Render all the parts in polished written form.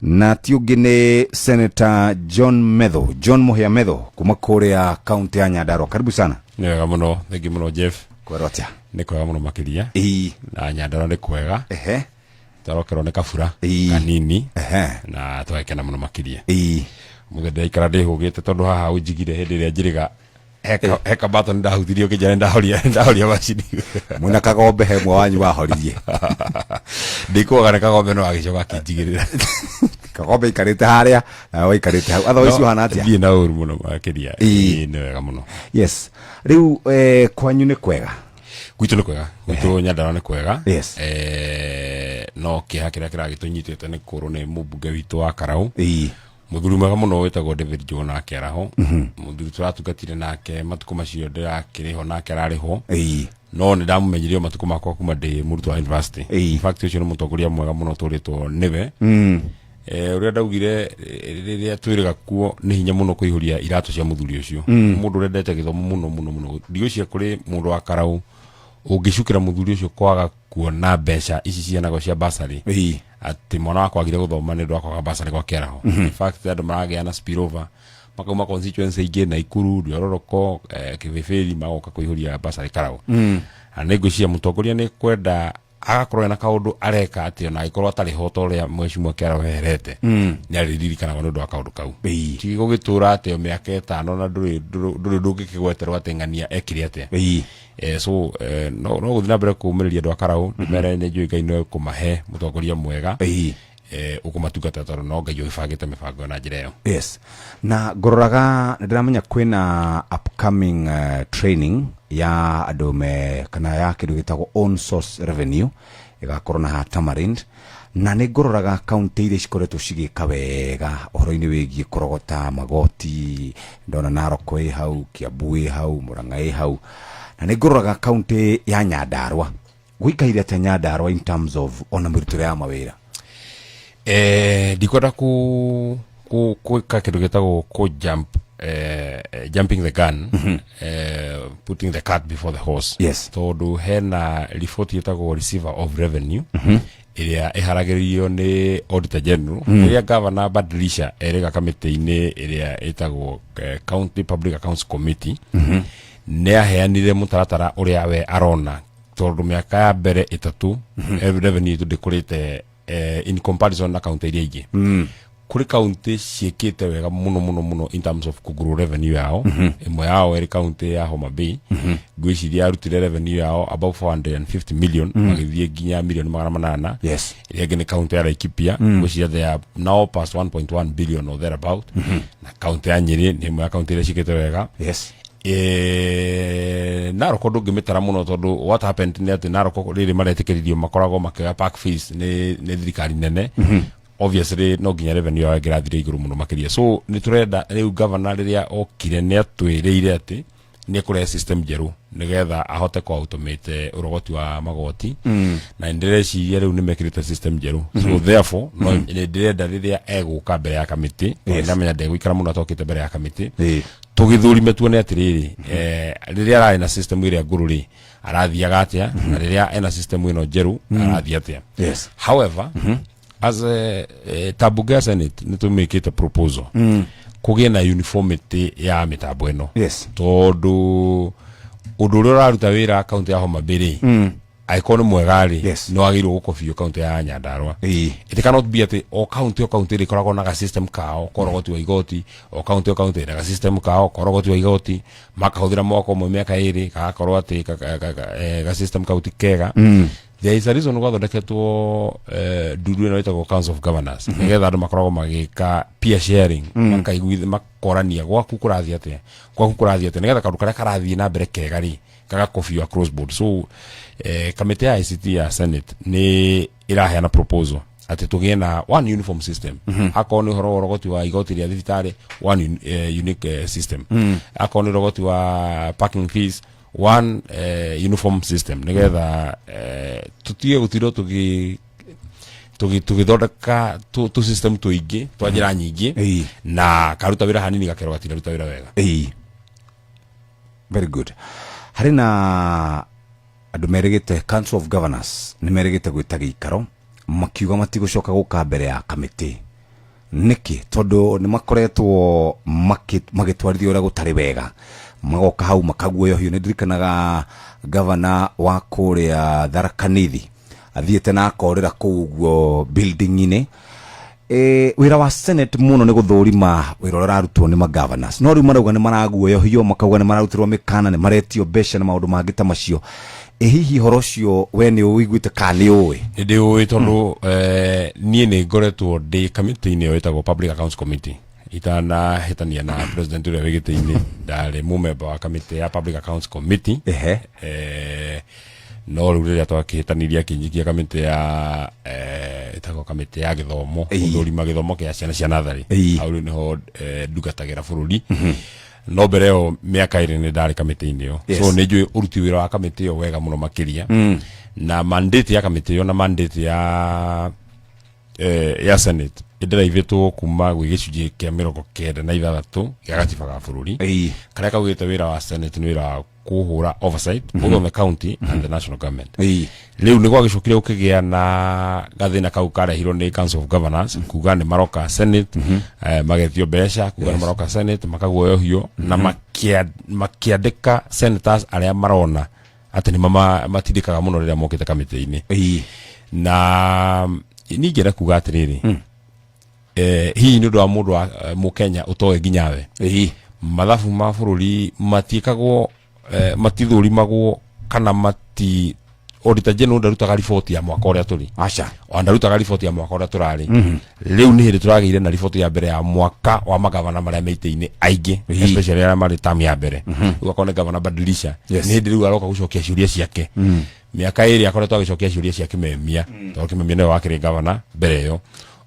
na tiugine Senator John Muhia Medho kuma kuria county ya Nyandarua. Karibu sana. Ni wega muno, thank you muno Jeff. Kwero atia? Ni kwega muno makiria. Na Nyandarua ni kwega. Tarokero ne kabura kanini. Na twekena muno makiria. Muthende ikara ndihugite tondu haha unjigire hindi ria njiriga heka baton ndahuthirio kijana ndahoria macini mwina kagombe hemwe wanyu wahoririe ndikuaga ne kagombe no agicoka kinjigirira kagombe ikarite haria na we ikarite hau otherwise you hana atia ni na uru muno makiria ni wega muno. Yes, riu kwanyu ni kwega? Gwitu ni kwega, gwitu Nyandarua ni kwega. Yes. No kiha kiria kiragitunyitite ni kuru ni mubunge witu wa Karau. Muthuri mwega muno wetagwo David Joe nake araho. Muthuri turatungatire nake matuko macio ndirakiriho nake arariho. No ni ndamumenyirio matuko makwa kuma ndi murutwo wa university. In fact ucio ni mutongoria mwega muno turitwo niwe. Uria ndaugire riria twiriga kuo ni hinya muno kuihuria iratu cia muthuri ucio. Mundu urendete githomo muno ndigũcia kuri mundu wa Karau ungicukira muthuri ucio kwaga kuona mbeca ici cianago cia basari. Ati mwana wakwa agire guthoma ni ndwakwa basari kwa keraho. In fact andu maragiana spillover makauma constituency ingi na Ikuru Ndiororoko Kibeferi magoka kuihuria basari Karau. Ani ngũcia mutongoria ni kwenda agakorwo na kaundu areka ati ona ikorwo atari hoto ria mweshimwa Keraho herete ni aririkana ndu wa kaundu kau ti gugitura ati miaka 5 na nduri kigweterwo atengania ekire atia. So no guthina mbere kumiriria ndu wa Karau mere ni njui Ngai kumahe mutongoria mwega ukumatungata tondu no Ngai ubangite mibango na njira iyo. Yes, na ngororaga ndiramenya kwina upcoming training ya andu kana ya kindu gitagwo own source revenue igakorwo na ha Tamarind, na ni ngororaga county iria cikoretwo cigika wega uhoro-ini wigie kurogota magoti, ndona Narok hau, Kiambu hau, Murang'a hau, na ni ngororaga county ya Nyandarua guikaire ate Nyandarua in terms of ona mirutire ya mawira. Dikwenda ku kindu gitagwo jumping the gun, putting the cart before the horse. Yes. Tondu hena report yetagwo receiver of revenue iria iharagirio ni Auditor General iria governor badilisha erega committee-ini iria etagwo County Public Accounts Committee ne aheanire mutaratara uria we arona tondu miaka ya mbere 3 revenue tudikurite in comparison na county iria ingi. Kuri county ciekite wega muno in terms of kuguru revenue yao. Imwe yao eri county ya Homa Bay gwiciria arutire revenue yao above 450 million magithie ginya million 800. Yes. Iri ni county ya Laikipia gwiciria they are now past 1.1 billion or thereabout. Na county ya Nyeri ni imwe ya county ile ciekite wega. Yes. Narok ndungimitara muno tondu what happened ni ati Narok riri maretikiririo makorago makiga park fees ni thirikari nene. Obviously no ginya revenue ya girathire iguru muno makiria. So ni turenda riu governor riria okire ni atwiriire ati ni kure system jeru nigetha ahote ku automate urogoti wa magoti na ndireci riu ni mekirite system jeru. So therefore no ndirenda riria eguka mbere ya committee na menya ndegwikara muno atokite mbere ya committee tugithurime tuone atiriri riria ara na system iria ngururi arathiaga atia na riria ena system ino jeru arathia atia. Yes. However as Tabuga Senate nitumikite proposal kugie na uniformity ya mitambo ino. Yes. Tondu undu uria uraruta wira county ya Homa Bay aikoni mwegari. Yes. No agirwo gukobio county ya Nyandarua. It cannot be ati o county rikoragwo na system kao korogoti wa igoti, o county na system kao korogoti wa igoti makahuthira moko mo miaka iri kagakorwo ati ga system kauti kega. There is a reason why thondeketwo nduru ino itagwo Council of Governors nigetha andu makoragwo magika peer sharing makaiguithia makorania gwaku kurathia atia nigetha kaundu karia karathie na mbere kega ri kagakobio across board. So committee ya ICT ya Senate ni iraheana proposal ati tugie na one uniform system. Akoni horo rogoti wa igoti ria thibitari one unique system. Akoni rogoti wa parking fees one uniform system nigetha tutie gutiro tugithondeka tu system tuingi twa njira nyingi na karuta wira hanini gakero gatira ruta wira wega. Very good. Harina andu merigite Council of Governors ni merigite gwita giikaro makiuga matigucoka guka mbere ya kamiti niki tondu ni makoretwo magitwarithio ura gutari wega magoka hau makaguoyohio ni ndirikanaga governor wa kuria Tharaka Nithi athiete na akorera kuguo building-ini wira wa Senate muno ni guthurima wira urarutwo ni governors no riu marauga ni maraguoyohio makauga ni mararutirwo mikana ni maretio besha na maundu mangi ta macio hihi horocio we ni uiguite kani uwe ndi uwe tondu nie ni ngoretwo ndi committee-ini wetagwo Public Accounts Committee itana hetania na president ule wegete-ini ndari mumemba wa committee ya Public Accounts Committee no riu riria twakihitaniria kinyikia committee ya itago committee ya githomo uthurima githomo kia ciana cia nathari au niho ndugatagira bururi no mbere yo miaka iri ni ndari committee-ini yo so ni njui uruti wira wa committee yo wega muno makiria na mandate ya committee yo na mandate ya Senate ndiraivitwo kuma gwi gicunji kia 96 ya gatiba ga bururi karia kaugite wira wa Senate ni wira wa kuhura oversight both on the county and the national government riu ni gwagicukire ukigia na gathina kau karehirwo ni Council of Governors kuga ni maroka Senate magetio besha kuga ni maroka Senate makaguoyohio na makiandika senators aria marona ati ni matindikaga muno riria mokite committee-ini na ningera kuga atiriri hii ni ndo wa mundu wa Mukenya utoe nginyawe mathabu ma bururi matikagwo matithurimagwo kana mati auditor general ndarutaga report ya mwaka uria turi acha ndarutaga report ya mwaka uria turari riu ni hindi turagire na report ya mbere ya mwaka wa magavana maria meite-ini aingi especially ya mari tam ya mbere ugakona governor badilisha ni hindi riu aroka gucokia ciuria ciake miaka iri akoretwo agicokia ciuria ciake memia tondu kimemia no wakiri governor mbere yo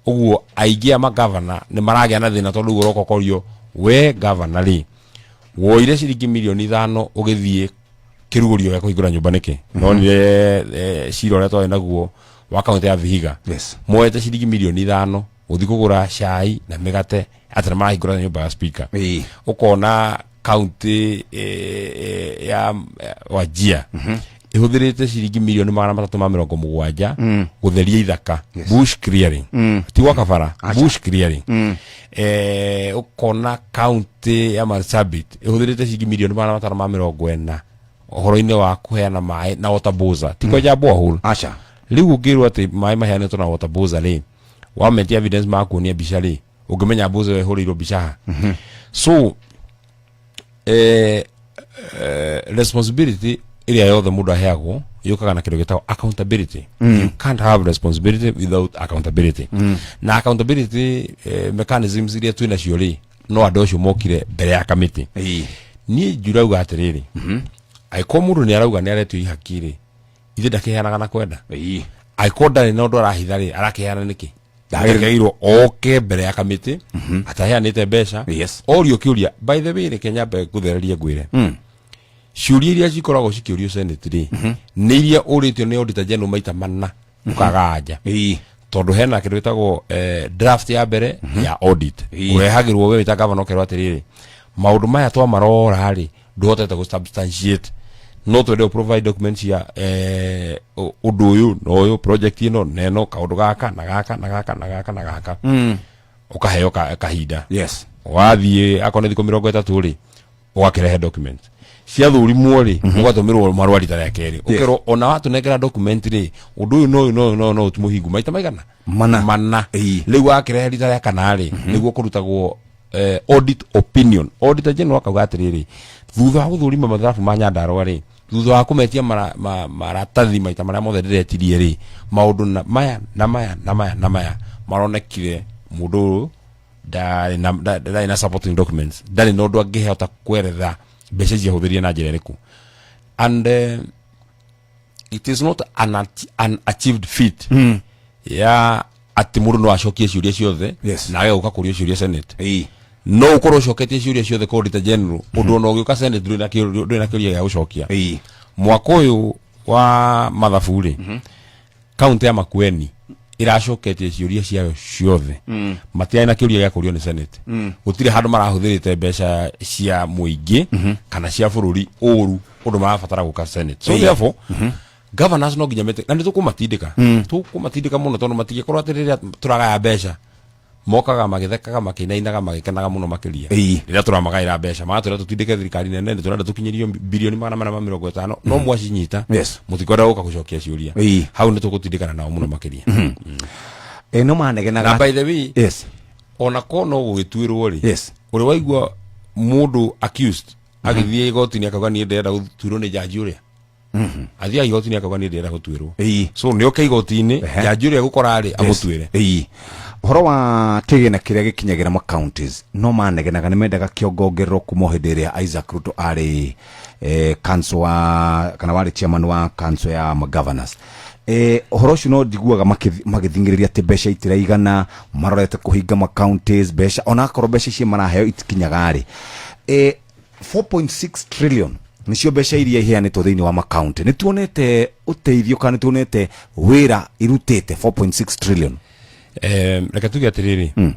uguo aingi ama governor ni maragia na thina tondu uroko korio we governor ri woire ciringi milioni 5 ugithie kirugurio ya kuhingura nyumba niki no ni ciro ria twa naguo wa county ya Vihiga moete ciringi milioni 5 uthi kugura cai na migate atana marahingura nyumba ya speaker ukona county ya Wajir ihuthirite ciringi milioni 370 gutheria ithaka bush clearing ti wakabara bush clearing ukona county ya Marsabit ihuthirite ciringi milioni 540 ohoro-ini wa kuheana mai na water boza tiko ja borehole acha riu ngirwo ati mai maheanetwo na water boza ri wamenti evidence makuonia bica ri ungimenya boza we huriro bica so responsibility iria yothe mundu aheagwo yukaga na kindu gitagwo accountability you can't have responsibility without accountability na accountability mechanisms iria twina cio ri no andu acio mokire mbere ya committee ni njurauga atiriri aiko mundu ni arauga ni aretio ihakiri ithe ndakiheanaga na kwenda aiko ni no ndo arahithari arakiheana niki ndagereirwo oke mbere ya committee ataheanite besha orio kiuria by the way ni Kenya be guthereria ngwire ciuria iria cikoragwo cikiurio Senate ri ni iria uritio ni auditor general maita manna ukaga anja tondu hena kindu gitagwo draft ya mbere ya audit urehagirwo we wita governor kerwa atiriri maundu maya twa marora ri nduhotete gu substantiate no twende provide documents ya undu uyu no uyu project ino neno kaundu gaka na gaka na gaka na gaka na gaka ukaheo kahinda wathie akone thiko 30 ri ugakirehe document cia thurimwo ri ugatumirwo marwari tare keri ukero ona watu negera document ri undu uyu no utumuhingu maita maigana mana riu wakirehe tare kana ri niguo kurutagwo audit opinion auditor general akauga atiriri thutha wa guthurima mathabu ma Nyandarua ri thutha wa kumetia maratathi maita maria mothe ndiretirie ri maundu maya maronekire mundu ndari na supporting documents ndari no ndu angihota kweretha mbeca cia huthiria na njira iriku and it is not an achieved feat ya ati mundu no acokie ciuria ciothe na age guka kurio ciuria Senate no ukorwo coketie ciuria ciothe ko auditor general undu no giuka Senate nduri na kiuria ya gucokia mwaka uyu wa mathaburi county ya Makueni iracoketie ciuria ciayo ciothe matia na kiuria ya kurio ni Senate gutire handu marahuthirite mbeca cia muingi kana cia bururi uru undu marabatara guka Senate so therefore governors no nginya mete na nĩ tũkũmatindĩka mũno tondũ matingĩkorwo atĩ rĩrĩa tũragaya mbeca mokaga magĩthekaga makĩinainaga magĩkenaga mũno makĩria rĩrĩa tũramagaĩra mbeca magatwĩra tũtindĩke thirikari nene nĩ tũrenda tũkinyĩrio bilioni 450 no mwacinyita mũtikwenda gũka gũcokia ciũria hau nĩ tũgũtindĩkana nao mũno makĩria no manegenaga na by the way ona ko no gũgĩtuĩrwo rĩ ũrĩ waigua mũndũ accused agĩthiĩ igoti-inĩ akauga niĩ ndĩrenda gũtuĩrwo nĩ jaji ũrĩa athiaga igoti-inĩ akauga niĩ ndĩrenda gũtuĩrwo so nĩ oke igoti-inĩ jaji ũrĩa gũkora rĩ amũtuĩre horo wa kĩgĩna kĩrĩa gĩkinyagĩra ma counties no manegenaga nĩ mendaga kĩongongerero kuma hĩndĩ ĩrĩa Isaac Ruto arĩ council wa kana warĩ chairman wa council ya governors horo ũcio no njiguaga magĩthingĩrĩria atĩ mbeca itiraigana marorete kũhinga ma counties mbeca ona akorwo mbeca icio maraheo itikinyaga rĩ 4.6 trillion nicio mbeca iria iheanĩtwo thĩinĩ wa makaunti nĩ tuonete ũteithio kana nĩ tuonete wĩra irutĩte 4.6 trillion reke tuge atĩrĩrĩ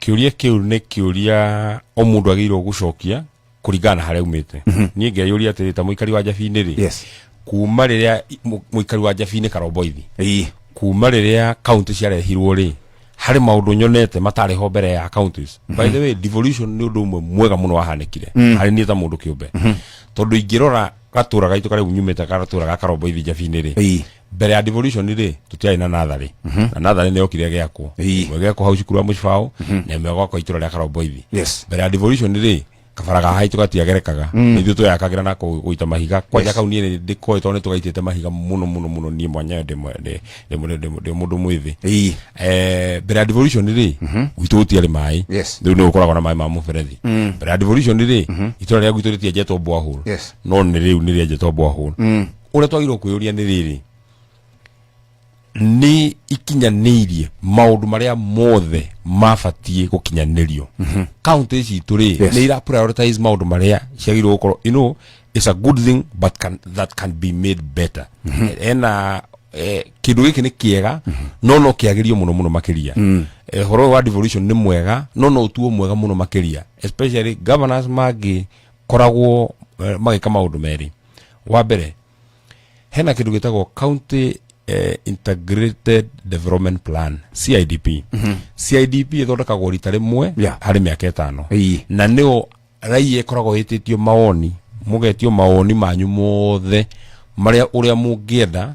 kĩũria kĩu nĩ kĩũria o mũndũ agĩrĩirwo gũcokia kũringana na harĩa umĩte niĩ ngeyũria atĩrĩ ta mũikari wa Njabinĩ rĩ kuma rĩrĩa mũikari wa Njabinĩ Karomboithi kuma rĩrĩa kaunti ciarehirwo rĩ harĩ maũndũ nyonete matarĩ ho mbere ya counties by the way devolution nĩ ũndũ ũmwe mwega mũno wahanĩkire harĩ niĩ ta mũndũ kĩũmbe tondũ ingĩrora gatũra gaitũ karĩa nyumĩte gatũra ga Karomboithi Njabinĩ rĩ mbere ya devolution rĩ tũtiarĩ na natharĩ na natharĩ nĩ yokire gĩakwo gĩakwo hau cukuru wa Mũcibao na gwakwo itũra rĩa Karomboithi mbere ya devolution rĩ kabara ga haitu gatiagerekaga nithu tuyakagira na kuita mahiga kwanja kau nie ndikoe tone tugaitite mahiga muno nie mwanya de mundu mwithi bera devolution ri witu utiare mai ndu no ukoragwa na mai ma muferethi bera devolution ri itura ria gwitu ritie jetwo borehole no ni riu ni ria jetwo borehole ure twagirwo kuyuria ni riri ni ikinyanirie maundu maria mothe mafatie gukinyanirio counties ituri ni ira prioritize maundu maria ciagirwo gukorwo it's a good thing but that can be made better ena kindu giki ni kiega no kiagirio muno makiria horo wa devolution ni mwega no utuo mwega muno makiria especially governors magi koragwo magika maundu meri wa mbere hena kindu gitagwo county integrated development plan CIDP CIDP ithondekagwo rita rimwe harĩ mĩaka 5 na nĩo raia koragwo ĩtĩtio maoni mugetio maoni manyu mothe maria uria mungienda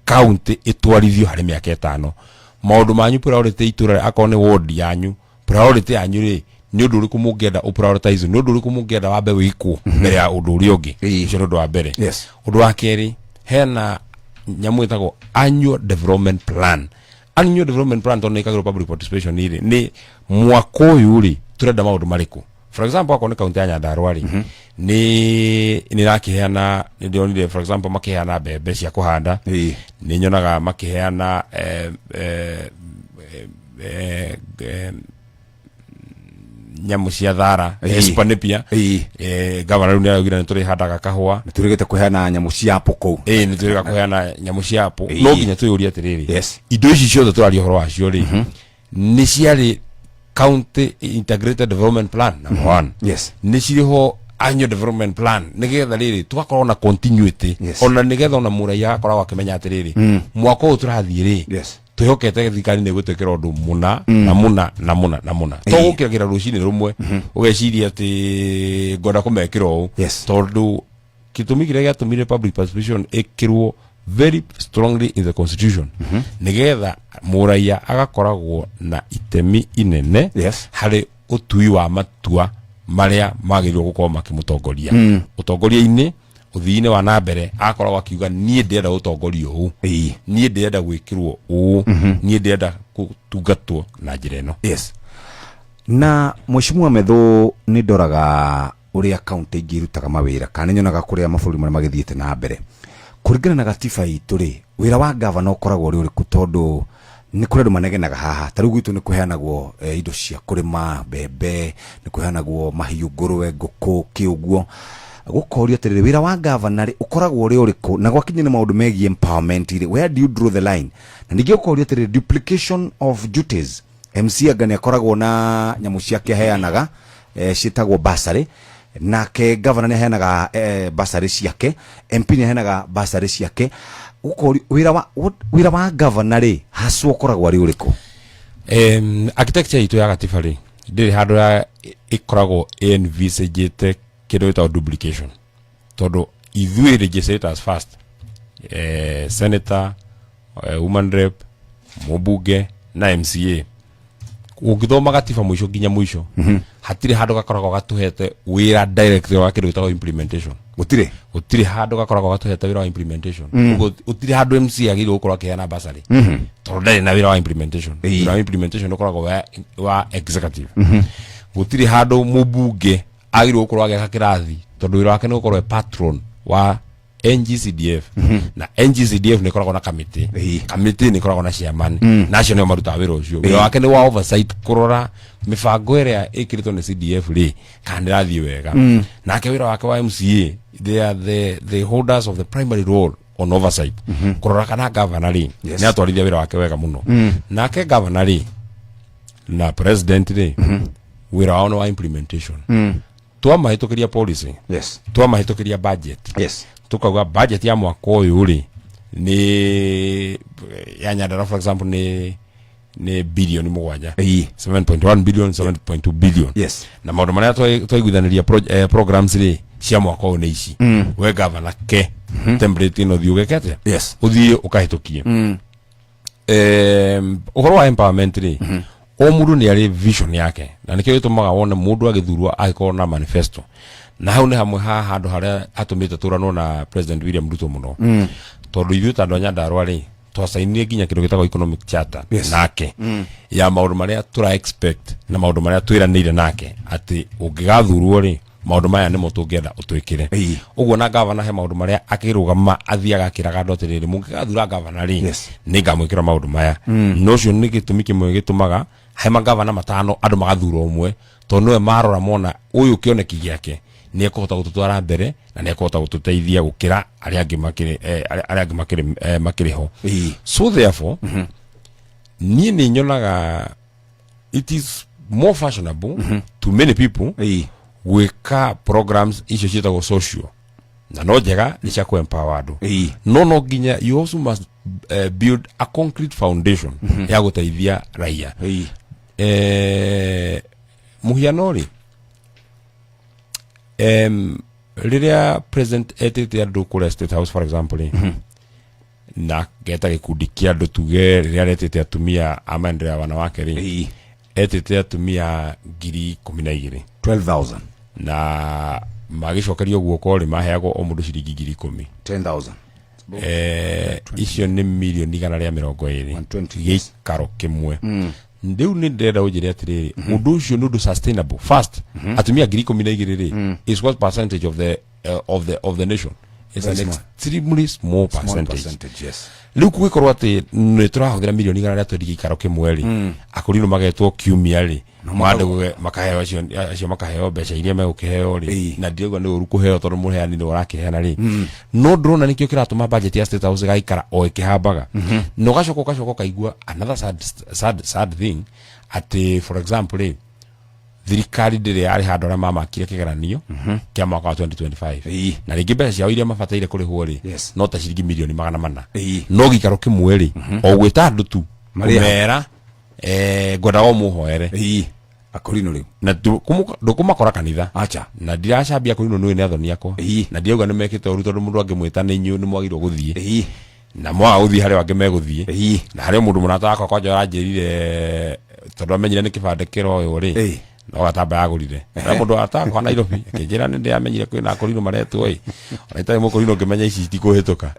county itwarithio harĩ mĩaka 5 maundu manyu priority itura akone ward yanyu priority yanyu ri ni undu uriku mungienda prioritize ni undu uriku mungienda wambe wikwo mbere ya undu uria ungi icio ndu wa mbere undu wa keri hena nyamu itago annual development plan tondu ikagirwo public participation ni mwaka uyu ri turenda maundu mariku for example akone county ya Nyandarua ri ni rakiheana ndionire for example makiheana mbembe cia kuhanda ni nyonaga makiheana nyamu cia thara Hispanipia governor rĩu nĩaraugire nĩtũrĩ handaga kahũa nĩtũrĩgĩte kũheana nyamũ cia apple kũu nĩtũrĩga kũheana nyamũ cia apple no nginya twĩyũrie atĩrĩrĩ indo ici ciothe tũraria ũhoro wacio rĩ nĩ ciarĩ county integrated development plan number 1 nĩ cirĩ ho annual development plan nigetha rĩrĩ tugakorwo na continuity ona nigetha ona mũraia akoragwo akĩmenya atĩrĩrĩ mwaka ũyũ tũrathiĩ rĩ twihokete thikari nĩ gũtekera ũndũ muna to gũkĩragira rũcinĩ rumwe ũgeciria atĩ ngoda kũmekĩra ũũ tondũ gĩtũmi kĩrĩa gĩatũmire public participation ĩkĩrwo very strongly in the constitution nigetha mũraia agakoragwo na itemi inene harĩ ũtui wa matua maria magĩrĩirwo gũkorwo makĩmũtongoria ũtongoria-inĩ uthii-inĩ wa nambere akoragwo akiuga niĩ ndĩrenda ũtongoria ũũ niĩ ndĩrenda gwĩkĩrwo ũũ niĩ ndĩrenda gũtungatwo na njĩra ĩno na Mheshimiwa Methu nĩ ndoraga ũrĩa kaunti ingĩ irutaga mawĩra kana nyonaga kũrĩa mabũrũri marĩa magĩthiĩte na mbere kũringana na gatiba itũ rĩ wĩra wa governor ũkoragwo ũrĩ ũrĩkũ tondũ nĩ kũrĩ andũ manegenaga haha ta rĩu gwitũ nĩ kũheanagwo indo cia kũrĩma mbembe nĩ kũheanagwo mahiũ ngũrwe ngũkũ kĩũguo gukoria atĩrĩrĩ wĩra wa governor ukoragwo ũrĩ ũrĩkũ na gwakinya nĩ maũndũ megiĩ empowerment where do you draw the line na ningĩ ukoria atĩrĩrĩ duplication of duties MC agani akoragwo na nyamũ ciake heanaga ciĩtagwo bursary nake governor nĩ heanaga bursary ciake MP nĩ heanaga bursary ciake uko wira wa governor ri haswa koragwo ari uriko architecture itu ya gatiba ri ndiri handu ya ikoragwo envisagete kindu gitagwo duplication tondu ithuĩ legislators first senator woman rep mubunge na MCA ungithoma gatiba mwisho nginya mwisho hatire handu gakoragwo gatuhete wira direct wa kindu gitagwo implementation gutire handu gakoragwo gatuhete wira wa implementation gutire handu MCA agirwo gukorwo akiheana basari tondu ndari na wira wa implementation wira wa implementation ukoragwo wa executive gutire handu mubunge agirwo gukorwo ageka kirathi tondu wira wake ni gukorwo patron wa NGCDF na NGCDF ni koragwo na committee ni koragwo na chairman nacio nio maruta wira ucio wira wake ni wa oversight kurora mifango iria ikiritwo ni CDF ri kana rathie wega nake wira wake wa MCA they are the holders of the primary role on oversight kurora kana governor ri ni atwarithia wira wake wega muno nake governor ri na president ri wira wao wa implementation twamahitukiria policy twamahitukiria budget tukauga budget ya mwaka uyu ri ni ya Nyandarua for example ni billion 7 7.1 billion 7.2 billion na maundu maria twaiguithaniria programs ri cia mwaka uyu ni ici we governor ke template ino thiugekete uthie ukahitukie uhoro wa empowerment ri o mundu ni ari vision yake na nikio gitumaga wone mundu agithurwa agikorwo na manifesto na hau ni hamwe handu haria atumite turanwo na President William Ruto muno tondu ithuĩ ta andũ a Nyandarua ri twasainire nginya kindu gitagwo economic charter nake ya maundu maria tura expect na maundu maria twiranire nake ati ungigathurwo ri maundu maya nimo tungienda utwikire uguo na governor he maundu maria akirugama athiaga kiraga ndotiriri mungigathura governor ri ningamwikira maundu maya no cio ni gitumi kimwe gitumaga he magavana matano andu magathurwo umwe tondu we marora mona uyu kioneki giake ni ekũhota gũtũtwara mbere na ni ekũhota gũtũteithia gũkira aria angi makiri ho so therefore ni nyonaga it is more fashionable to many people gwika programs icio cietagwo social na no njega ni cia ku-empower andu no nginya you also must build a concrete foundation ya gũteithia raia muhiano ri riria president etete andu kule State House for example na geta gikundi kia andu tuge riria etete atumia amaendelea wanawake ri etete atumia 12,000 12,000 na magicokerio guoko ri maheagwo o mundu ciringi 10,000 icio ni milioni 120 gikaro kimwe ndiu ni ndenda ujire atiriri mundu ucio nundu sustainable first atumia 12,000 ri is what percentage of the nation is an extremely small percentage riu kugikorwo ati ni turahuthira milioni 120 gikaro kimwe ri akurino magetwo kiumia ri mwandu makaheo acio makaheo mbeca iria megukiheo ri na ndirigwa ni uru kuheo tondu muheani ni urakiheana ri no drona nikio kiratuma budget ya State House gaikara o ikihambaga no gacoko kaigua another sad thing ati for example ri thirikari ndiri ari handu ra mama kire kigeranio kia mwaka wa 2025 na ringi mbeca ciao iria mabataire kurihwo ri no ta ciringi milioni 400 no gikaro kimwe ri o gwita andu tu mera ngoda o muhoere akurino riu na ndukumakora kanitha acha na ndiracambia akurino nui ni athoni akwa na ndiauga ni mekite uru tondu mundu angimwita ni inyu ni mwagirwo guthie na mwa uthie hari wange meguthie na hari mundu munata akwa kwanja aranjirire tondu amenyire ni kibande kiro uyu ri no gatamba yagurire na mundu atakwa Nairobi akinjira ni ndiamenyire kwina akurino maretwo ona itari mukurino ngimenya ici itikuhituka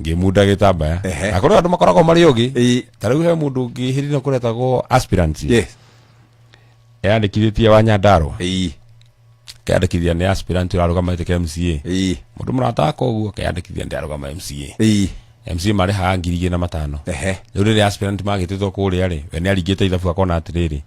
ngimunda gitamba akorwo andu makoragwo mari ugi tariu he mundu ngihirira kuretagwo aspirant yandikithĩtie wa Nyandarua kĩandĩkithia nĩ aspirant ũrarugamĩte MCA mũndũ mũrataka ũguo kĩandĩkithia ndĩarugama MCA marĩhaga 2,500 rĩu rĩrĩa aspirant magĩtĩtwo kũrĩa rĩ we nĩ aringĩte ithabu akona atĩrĩrĩ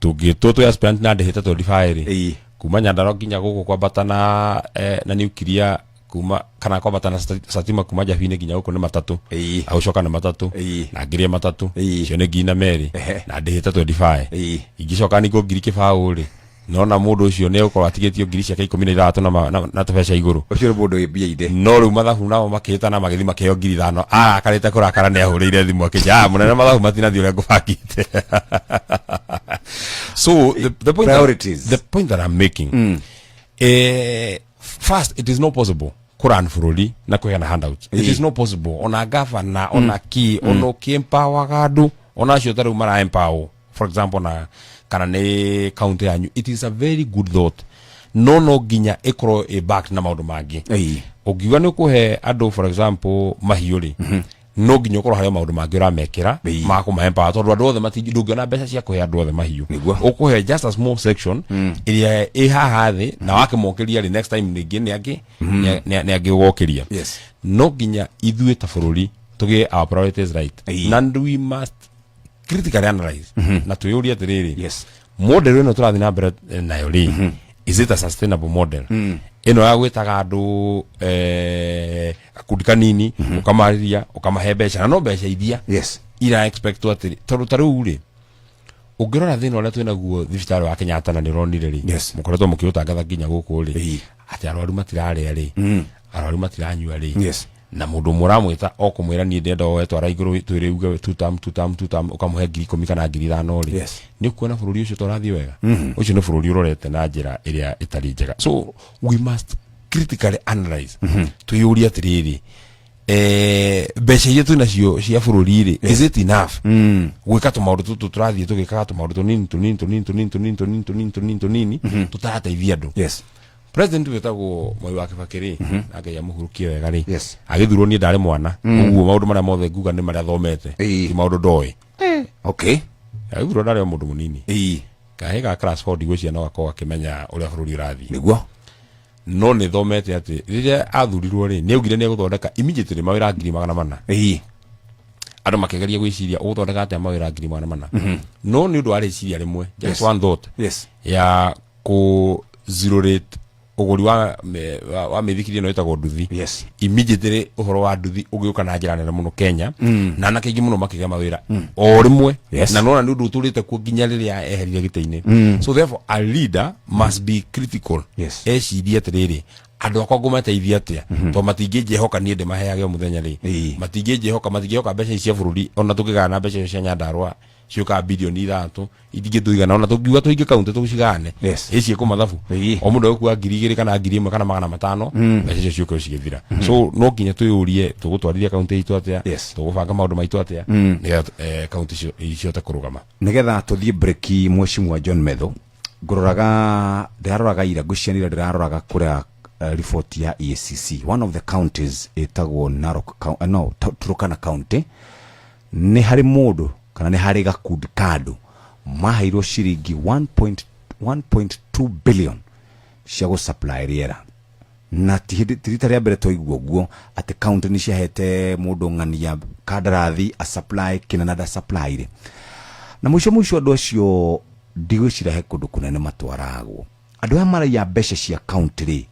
tũngĩtwo aspirant na ndĩhĩte 25 rĩ kuma Nyandarua nginya gũkũ kwambata na nuclear kuma kana kwambata na Satima kuma Jabini nginya gũkũ nĩ matatũ agũcoka nĩ matatũ na ngiria matatũ icio nĩ ngina meri na ndĩhĩte 25 ingĩcoka nĩ ngiri kĩbaũ rĩ nona mundu ucio ne ukorwa atigetio ngiri ciake 13 na tubeca iguru ucio mundu ibia ide no riu mathabu nao makitana magithi makeo ngiri 5 akarite kurakara ne ahurire thimu akija munene mathabu matinathi uria ngubangite. So the point priorities. The point that I'm making first, it is not possible kuran furuli na kuhena handouts. It is not possible ona governor ona ki ono ki empower gadu ona cio taru mara empower, for example na kana ne county yanyu. It is a very good thought no ginya ekro e back na maundu mangi ogiwa ne kuhe ado, for example mahiuri no ginya okoro hayo maundu mangi ra mekira mako maempower tondu ado othe matindungiona mbeca cia kuhe ado othe mahiu okuhe just a small section iria haha thi na wake mokeria ri next time ningi ne agi wokeria no ginya ithue ta bururi tuge our priorities right and we must critically analyze na tuyuri atiriri model ino turathi na mbere nayo ri is it a sustainable model ino ya gwitaga andu akundika nini ukamariria ukamahe mbeca na no mbeca ithia ira expect atiri tondu taru ri ungirora thina uria twina guo thibitari wa Kenyatta na nironire ri mukoretwo mukiutangatha nginya guku ri ati arwaru matiraria ri arwaru matiranyua ri na mundu muramwita okumwira ni ndenda wetwara iguru twiriuga tutam ukamuhe 10,000 kana 5,000 ri ni kuona bururi ucio torathi wega ucio ni bururi urorete na njira iria itari njega. So we must critically analyze tuyuri atiriri mbeca iria twina cio cia bururi ri is it enough gwika tumaundu tutu turathie tugikaga tumaundu tunini tutarateithia andu. President wetagwo Mwai wa Kibakiri ake ya muhurukie wega ri agithurwo ni ndare mwana uguo maundu maria mothe nguga ni maria thomete ti maundu ndoi agithurwo ndare mundu munini kahiga class 4 digwo ciana wako akimenya uria bururi urathi niguo no ni thomete ati riria athurirwo ri ni augire ni guthondeka immediately mawira 400 andu makegeria gwiciria uguthondeka ati mawira 400 no ni undu wa riciria rimwe just one thought ya ku zero rate uguri wa mithikiri no itagwo nduthi immediately uhoro wa nduthi ugiuka na njira nene muno Kenya na nakaingi muno makiga mawira o rimwe na nona ni undu turite ku ginya riria eherire giteini. So therefore a leader must be critical eciria atiriri andu akwa ngumateithia atia to matingĩnjehoka nie ndĩmaheage o muthenya ri matingĩnjehoka mbeca cia bururi ona tũngĩgana mbeca cia Nyandarua ciuka bilioni 3 itingĩtuigana ona tũngiuga tũingĩ kaunti tũcigane ici ku mathabu o mundu akuwa 2,000 kana 1,000 kana 500 mbeca icio ciuka cigithira. So no nginya tuyurie tugutwarithia kaunti itu atia tugubanga maundu maitu atia nigetha kaunti icio ta kurugama nigetha tuthie break. Mheshimiwa John Medho nguroraga ndiraroraga ira ngucianira ndiraroraga kuria report ya EACC. One of the counties etagwo Narok Turkana County ni hari mundu kana ni hari gakundi kadu mahairwo ciringi 1.2 billion cia go supply riera na tirita ria mbere toiguo guo ati county ni ciahete mundu ngania kadarathi a supply kinanada supply ri na mwisho andu acio ndigwicira he kundu kunene matwaragwo andu aya mara ya mbeca cia county ri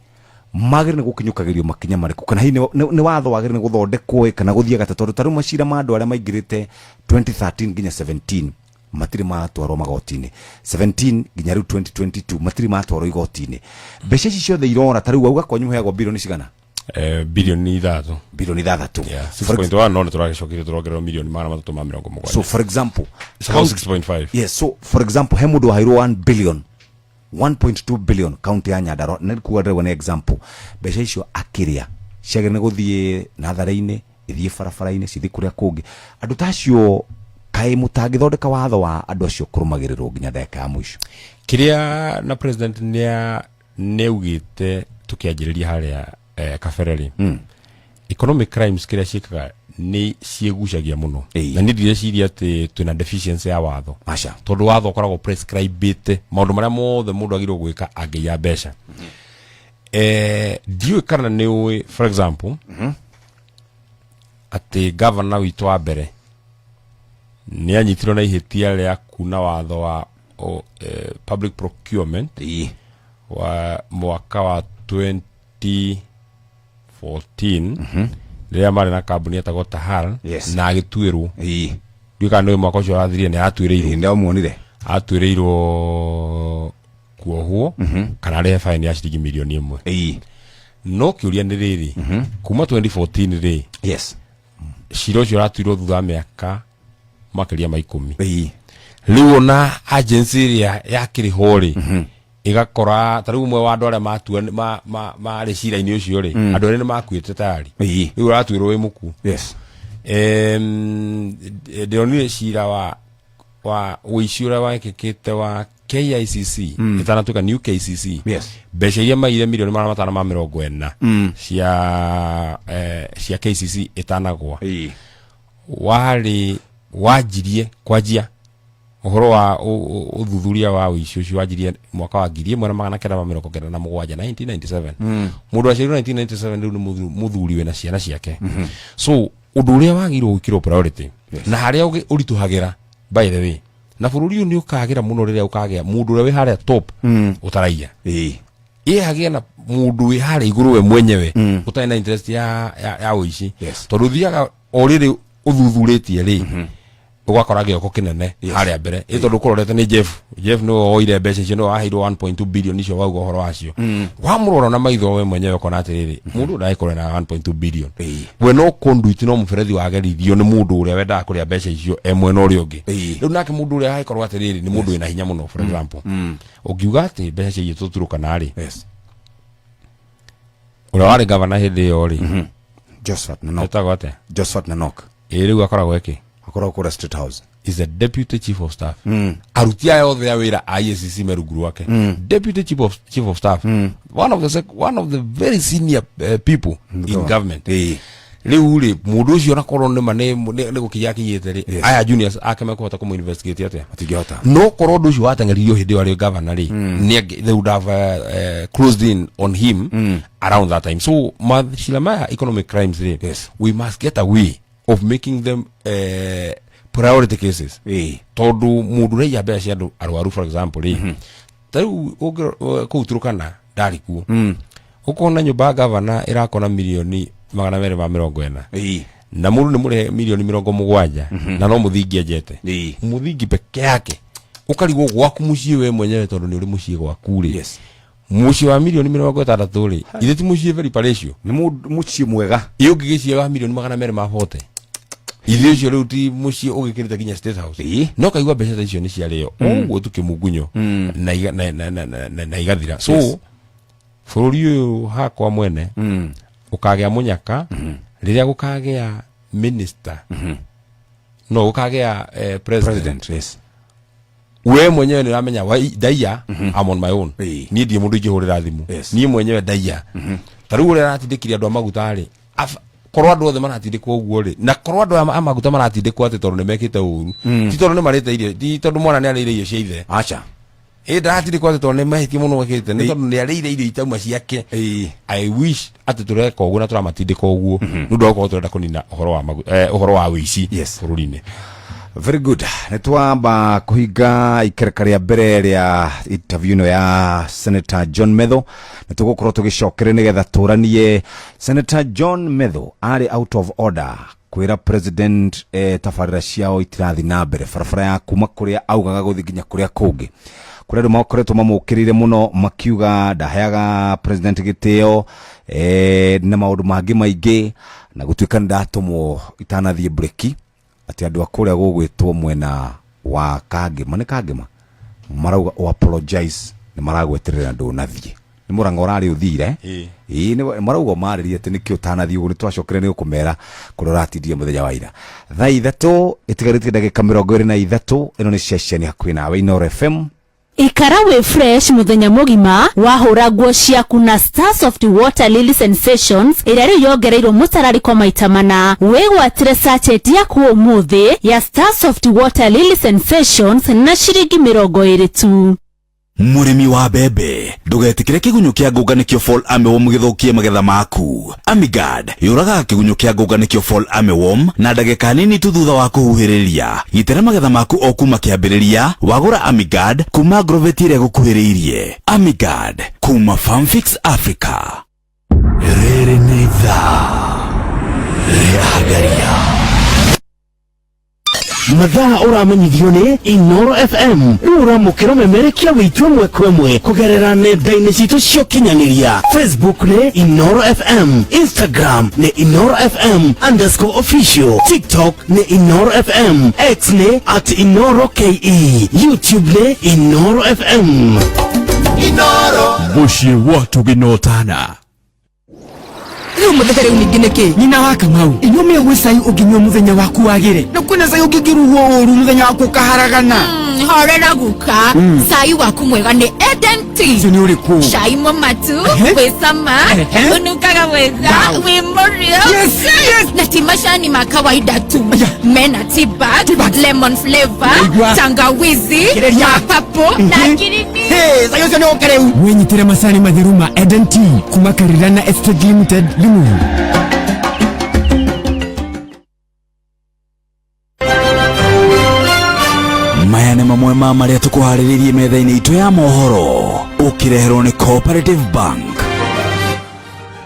magire ni gukinyukagirio makinya mariku kana hi ni watho wagire ni guthondekwo kana guthia gatatu taru macira ma andu aria maingirite 2013 ginya 17 matiri matwarwo magotini 17 ginya riu 2022 matiri matwarwo igotini mbeca ici ciothe irora taru auga kwanyu heagwo bilioni cigana bilioni 3 6.1 no turagicokire turongererwo milioni 370. So for example 6.5 yes, so for example he mundu hairwo 1 billion 1.2 billion county ya Nyandarua na kuwa one example mbeca icio akiria ciagene guthie nathara-ini ithie barabara-ini cithi kuria kungi andu tacio kai mutangithondeka watho wa andu acio kurumagirirwo nginya ndeka ya mwisho kiria na president neugite tukianjiriria haria kafereri economic crimes kiria ciikaga ni ciegucagia muno na ni ndireciria ati twina deficiency ya watho tondu watho ukoragwo prescribete maundu maria mothe mundu agirwo gwika angeia mbeca ndiwe kana ni uwi for example ati governor witu wa mbere ni anyitirwo na ihitia ria kuna watho wa public procurement wa mwaka wa 2014 ria mari na kambuni etagwo Tahal na agituirwo ndiuka no mwaka ucio wathirire ni atuireirwo ndio muonire atuireirwo kuohwo kana rehe fine ya shilingi milioni 1 no kiuria ni riri kuma 2014 ri yes shiro cio ratuirwo thutha miaka makiria ma 10 riu na agency ya kiriho ri igakora tariu umwe wa andu aria matua ma recira-ini ucio ri andu aria ni makuite tayari riu ratuirwo wi muku yes ndionire cira wa uici uria wekikite wa KICC itanatuka new KCC yes mbeca iria maire milioni 540 cia KCC itanagwa wari wajirie kwajia uhoro wa uthuthuria wa uici ucio wajirie mwaka wa 1997 mundu acirirwo 1997 riu ni muthuri we na ciana ciake so undu uria wagirwo gwikirwo priority na haria urituhagira by the way na bururi uyu ni ukagira muno riria ukagia mundu uria wi haria top utaraia hagia na mundu wi haria iguru we mwenyewe utai na interest ya uici tondu thiaga oriri uthuthuritie ri ugakora gioko kinene haria mbere tondu kurorete ni Jeff no oire mbeca icio no aheirwo 1.2 billion icio wauga uhoro wacio wamurora na maitho we mwenyewe kona atiriri mundu ndaikore na 1.2 billion we no conduit no muferethi wagerithio ni mundu uria wendaga kuria mbeca icio emwe no ri ungi riu nake mundu uria aikorwo atiriri ni mundu ina hinya muno for example ukiuga ati mbeca icio tuturukana ri uria wari governor hindi yo ri Josephat Nanok riu akoragwo eki akorwo kura State House is the deputy chief of staff aruti ayo othe ya wira IACC meruguru wake deputy chief of staff one of the very senior people in government riu ri mundu ucio nakorwo ni mane ni gukiya kiyete ri aya juniors akame kuhota kumu investigate atia atigihota no korwo ndu ucio watengeririo hindi wari governor ri they would have closed in on him around that time so Shilamaya economic crimes ri we must get away of making them priority cases tondu mundu reya mbeca cia andu arwaru for example ri tariu kuuturukana ndari kuo ukona nyumba governor irakona milioni 240 na mundu ni mure milioni 70 na no muthingi ajete muthingi peke yake ukarigwo gwaku mucii we mwenyewe tondu ni uri mucii gwaku ri mucii wa milioni 60 ri ithe ti mucii very ratio ni mucii mwega yungigicii wa milioni 240 ithe ucio riu ti mucii ugikirite kinya State House no kaigwa mbeca icio ni ciario uguo tukimugunyo na igathira so bururi uyu hakwa mwene ukagea munyaka riria gukagea minister no gukagea president we mwenyewe ni ramenya daia I'm on my own ni ndie mundu ingihurira thimu ni mwenyewe daia tariu uri ratindikire andu amaguta ri korwa andu othe maratindikwo uguo ri na korwa andu amaguta maratindikwo ati tondu nimekite uru ti tondu ni marite irio ti tondu mwana ni arire irio cia ithe acha ndaratindikwo ati tondu ni mahiti muno wekite ni tondu ni arire irio itauma ciake I wish ati tureka uguo na turamatindika uguo nundu okorwo turenda kunina uhoro wa wici bururi-ini very good netwamba kuhinga ikereka ria mbere ria interview ino ya Senator John Medho netugukorwo tugicokere nigetha turanie Senator John Medho ari out of order kwira president tafarira ciao itirathi na mbere farafara ya kuma kuria augaga guthi nginya kuria kungi kuria ndu makoretwo mamukirire muno makiuga ndaheaga president gitio na maundu mangi maingi na gutuika ndatumwo itanathie breki ati andu akuria gugwitwo mwena wa Kangema ni Kangema marauga o apologize ni maragweterera ndu nathie ni muranga urari uthire ni marauga mariri ati nikio tanathie ugu twacokere ni ukumera kurora atindie muthenya wa ira thaa 3 itigarite ndagika 23 ino ni session hakuhi nawe Inooro FM ikara we fresh muthenya mugima wahura nguo ciaku na Starsoft Water Lily Sensations iria riu yongereirwo mutarariko maita mana wigwatire sachet yaku umuthi ya Starsoft Water Lily Sensations na ciringi 20 tu. Murimi wa bebe ndugetikire kigunyo kia nguganikio fall armyworm githukie magetha maku. Amigard yuraga kigunyo kia nguganikio fall armyworm na ndagika nini tu thutha wa kuhuhiriria gitera magetha maku o kuma kiambiriria wagura Amigard kuma Grovet ire gukuhiriirie. Amigard kuma Farmfix Africa. Rere nitha Reagaria mathaa uramenyithio ni Inoro FM uramukira memerekia witwe mwekwemwe kugerera nenda-ini citu cio kinyaniria Facebook ni Inoro FM, Instagram ni Inoro FM_official, TikTok ni Inoro FM, X ni @InoroKE, YouTube ni Inoro FM. Inoro mushi watu ginotana Iyo muthekere unigineke nyina waka mau iyo me gwisai uginywa muthenya waku wagire no kwina sai ugigiruwo uru muthenya waku kaharagana horera guka sai waku mwega ni Eden Tea sini uri ku shai mamatu wesama unukaga wega we morio yes na timashani makawaida tu mena tiba lemon flavor tangawizi ya papo na kirini sayo sio okere wenyitire masani madhiruma Eden Tea kumakarirana Estate Limited Limu. maya nĩ mamwe ma marĩa tũkũharĩrĩirie metha-inĩ itũ ya mohoro ũkĩreherwo nĩ Cooperative Bank.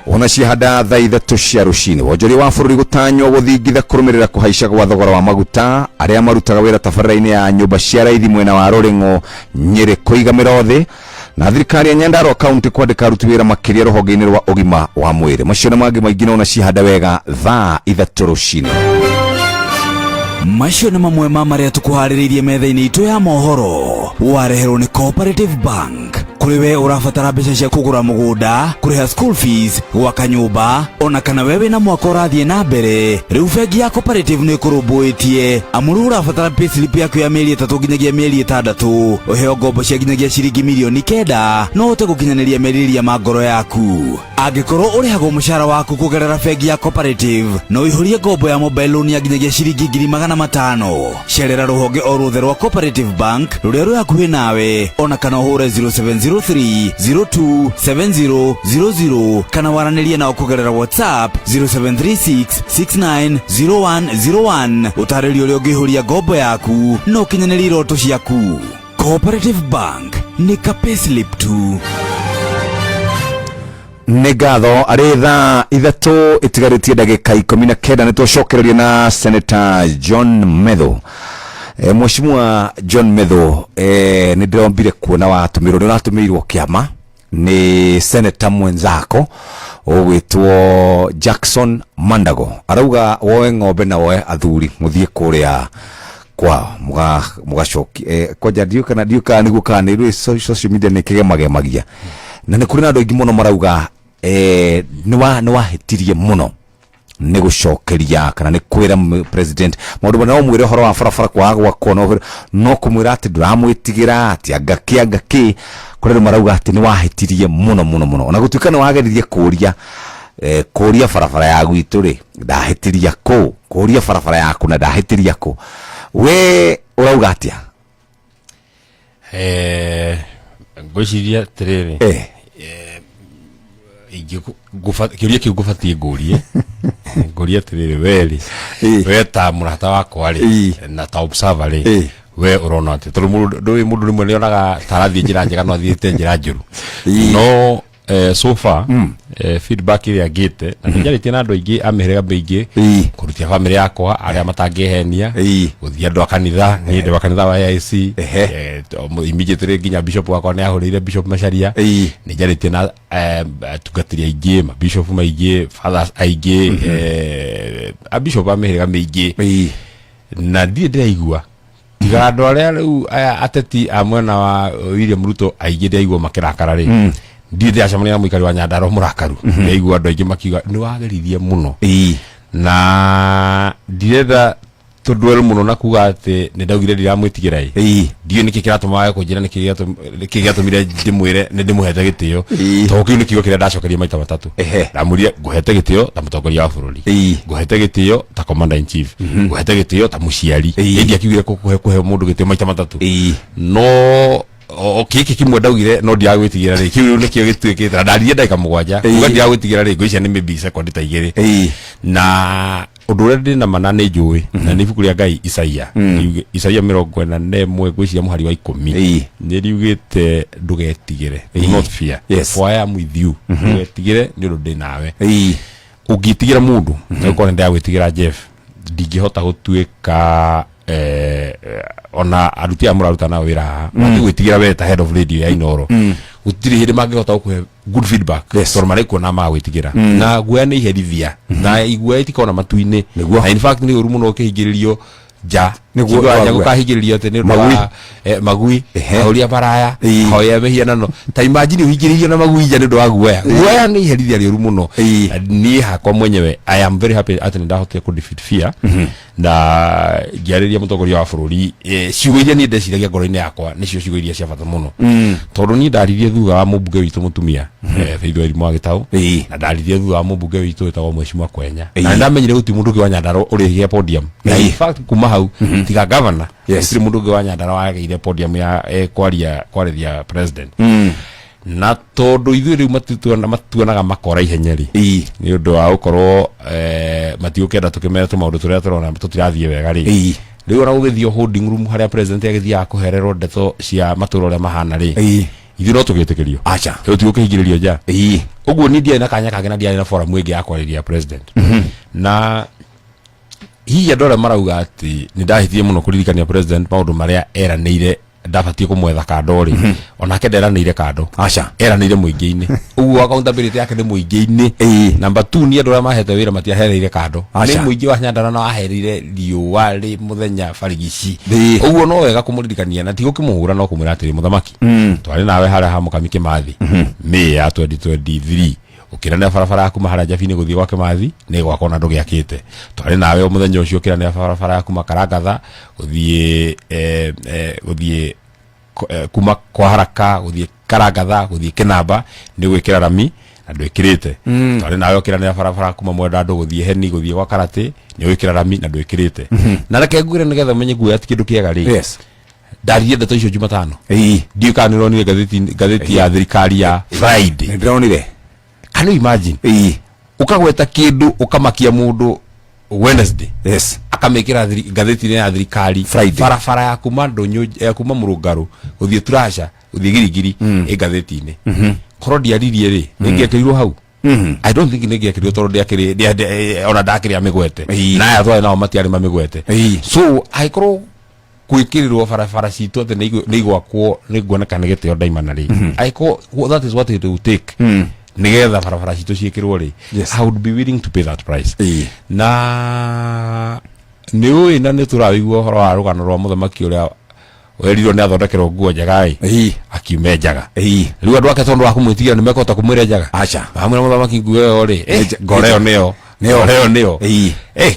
Ona cihanda thaa ithatũ cia rũcinĩ wonjoria wa bũrũri gũtanywo gũthingitha kũrũmĩrĩra kũhaica gwa thogora wa maguta arĩa marutaga wĩra tabarĩra-inĩ ya nyũmba cia raithi mwena wa Rũrĩng'o Nyĩrĩ kũigamĩra thĩ na thirikari ya Nyandarua kaunti kwandĩka aruti wĩra makĩria rũhonge-inĩ rwa ũgima wa mwĩrĩ. Macio na mangĩ maingĩ no na cihanda wega thaa ithatũ rũcinĩ. Macio nĩ mamwe ma marĩa tũkũharĩrĩirie metha-inĩ itũ ya mohoro wareherwo nĩ Cooperative Bank. Kuri we urabatara mbeca cia kugura mugunda, kuriha school fees, gwaka nyumba, ona kana wewe na mwaka ũrathiĩ na mbere, riu bengi ya Cooperative nĩ kũrũmbũĩtie amuru urabatara payslip yaku ya mĩeri 3 nginyagia mĩeri 6 ũheo ngombo cia nginyagia ciringi milioni 9 no ũhote gũkinyanĩria merirĩria ma ngoro yaku. Angĩkorwo ũrĩhagwo mũcara waku kũgerera bengi ya Cooperative no ihũrie ngombo ya mobile loan ya nginyagia ciringi 500,000. Cerera rũhonge o rũthe rwa Cooperative Bank rũrĩa rwĩ hakuhĩ nawe, ona kana ũhũre 0703027000 kana waranĩrie nao kũgerera WhatsApp 0736690101 ũtarĩrio ũrĩa ũngĩihũria ngombo yaku no ũkinyanĩrie iroto ciaku. Cooperative Bank nĩ ka payslip tu. Nĩ ngatho arĩ thaa ithatũ itigarĩtie ndagĩka 19 nĩ tũcokereria na Senator John Medho. Mheshimiwa John Medho nĩ ndĩrombire kuona watũmĩrwo nĩ ũratũmĩirwo kĩama nĩ senator mwenzako ũgwĩtwo Jackson Mandago. Arauga woe ng'ombe na woe athuri mũthiĩ kũrĩa kwa mũgacoki koja ndiuka nĩguo kana nĩ social media nĩ kĩgemagemagia na nĩ kũrĩ na andũ aingĩ mũno marauga nĩ wahĩtirie mũno nĩ gũcokeria kana nĩ kwĩra president maũndũ mana ũmwĩre ũhoro wa barabara kwaga gwakwo no kũmwĩra atĩ ndũramwĩtigĩra atĩ angaki kũrĩ andũ marauga atĩ nĩ wahĩtirie mũno ona gũtuĩka nĩ wageririe kũria barabara ya gwitũ rĩ ndahĩtiria kũria barabara yaku na ndahĩtiria we ũrauga atĩa? Ngwĩciria atĩrĩrĩ kĩũria kĩu ngũbatiĩ ngũrie atĩrĩrĩ we ta mũrata wakwa rĩ na ta observer rĩ we ũrona atĩ tondũ mũndũ rĩmwe nĩ onaga tarathiĩ njĩra njega no athiĩte njĩra njũru no so far feedback ĩrĩa ngĩte na nĩnjarĩtie na andũ aingĩ amĩhĩrĩga mĩingĩ kũrutia bamĩrĩ yakwa arĩa matangĩhenia gũthiĩ andũ a kanitha niĩ ndĩ wa kanitha wa AIC immediately nginya bishop wakwa nĩ ahũrĩire Bishop Macharia nĩnjarĩtie na tungatĩri aingĩ bishop maingĩ fathers aingĩ bishop amĩhĩrĩga mĩingĩ na ndirĩ ndĩraigua tiga andũ arĩa rĩu ateti a mwena wa William Ruto aingĩ ndĩraigua makĩrakara rĩ ndithia acamania na mũikari wa Nyandarua mũrakaru ndaigua andũ aingĩ makiuga nĩ wageririe mũno na ndirenda tondũ mũno na kuga atĩ nĩ ndaugire ndiramwĩtigĩra ndiũ nĩkĩ kĩratũma wage kũnjĩra nĩkĩ gĩatũmire ndĩmwĩre nĩ ndĩmũhete gĩtĩo tondũ kĩu nĩ kiugo kĩrĩa ndacokeria maita matatũ ndamwĩrire ngũhete gĩtĩo ta mũtongoria wa bũrũri ngũhete gĩtĩo ta commander in chief ngũhete gĩtĩo ta mũciari ĩndĩ akiugire kũhe mũndũ gĩtĩo maita matatũ no kiki kimwe ndaugire no ndiagwĩtigĩra rĩ kiu nĩkĩo gĩtuĩkĩte na ndarire ndagĩka 7 uga ndiagwĩtigĩra rĩ ngwĩciria nĩ maybe second ta igĩrĩ na ũndũ ũrĩa ndĩ na mana nĩ njũĩ na nĩ ibuku rĩa Ngai Isaia 41 ngwĩciria mũhari wa 10 nĩ riugĩte ndũgetigĩre not fear for I am with you ndũgetigĩre nĩ ũndũ ndĩ nawe ũngĩtigĩra mũndũ nĩũkorwo ndagwĩtigĩra Jeff ndingĩhota gũtuĩka ona aruti amuraruta na wira mati gwitigira we ta head of radio ya Inoro utiri hiri mangihota ku good feedback so mareko na ma gwitigira na gwa ni herithia na igwa itikona matuine na in fact ni urumu no kihigiririo ja niguo gukahigiririo te ni magui auria baraya hoya mehiana no ta imagine uhigiririo na magui ja ni ndo agwa ni herithia ri urumu no ni hakwa mwenyewe I am very happy at ndahote ku defeat fear na giariria mutongoria wa bururi ciugo iria ni ndeciragia ngoro-ini yakwa nicio ciugo iria cia bata muno tondu ni ndaririe thutha wa mubunge witu mutumia Faithwa Irimũ wa Gĩtaũ na ndaririe thutha wa mubunge witu witagwo Mheshimiwa Kwenya na ndamenyire guti mundu ũngĩ wa Nyandarua urigie podium in fact kuma hau tiga governor gutiri mundu ũngĩ wa Nyandarua wageire podium ya kwarithia president na tondu ithuĩ rĩu matuanaga makora ihenyeri ni undu wa ukorwo matiukenda tukimera maundu turia turona tutirathie wega ri riu ona ugithio holding room haria president agithia kuhererwo ndeto cia maturo ria mahana ri ithuĩ no tugitikirio acha riu tigukihingiririo ja uguo ni ndia na kanya kangĩ na ndia na forum ĩngĩ ya kwarĩria president na hihi andũ arĩa marauga ati ni ndahithie muno kuririkania president maundu maria eranĩire ndabatie kumwetha kando ri onake nderanĩire kando acha eranĩire muingĩ-inĩ uguo accountability yake ni muingĩ-inĩ number 2 ni andũ arĩa mahete wĩra matiahereire kando ni muingĩ wa Nyandarua na wahereire riũa ri muthenya barigici uguo no wega kumuririkania na tigo kimuhura no kumwira atĩrĩ muthamaki twari nawe harĩa ha Mũkami Kĩmathi May ya 2023 ukirania barabara yaku mahara Jabini guthii gwake Mathi ni gwakona ndugiakite twari nawe muthenya ucio ukirania barabara yaku Makarangatha guthii kuma kwa haraka guthii Karangatha guthii Kinamba ni gwikira rami na ndwikirite twari nawe ukirania barabara kuma Mwenda Andũ guthii Heni guthii gwa Karate ni gwikira rami na ndwikirite na reke ngwire nigetha menye guo ati kindu kiega ri ndaririe ndeto icio Jumatano ndiukanirwo gatheti ya thirikari ya Friday ndironire. Can you imagine? Ukagweta kindu ukamakia mundu Wednesday akamekira gatheti ya thirikari barabara ya kuma Ndonyo ya kuma Murungaru uthie Turasha uthie Girigiri gatheti-ini korwo ndiaririe ri ningiakirirwo hau I don't think ningiakirirwo tondu ndiakiri ona ndakiri amigwete na aya twari nao matiari mamigwete so aikorwo kwikirirwo barabara citu ati ni igwakwo ni nguoneka ni gitio ndaimana ri aiko that is what it will take nigetha barabara citu ciikirwo ri I would be willing to pay that price na niwe na nituraigwo horo wa rugano rwa muthamaki uria werirwo ni athondekerwo nguo njega akiume njaga riu andu ake tondu wa kumwitigira ni mekota kumwira njaga acha amwira muthamaki nguo yo ri ngoreo neo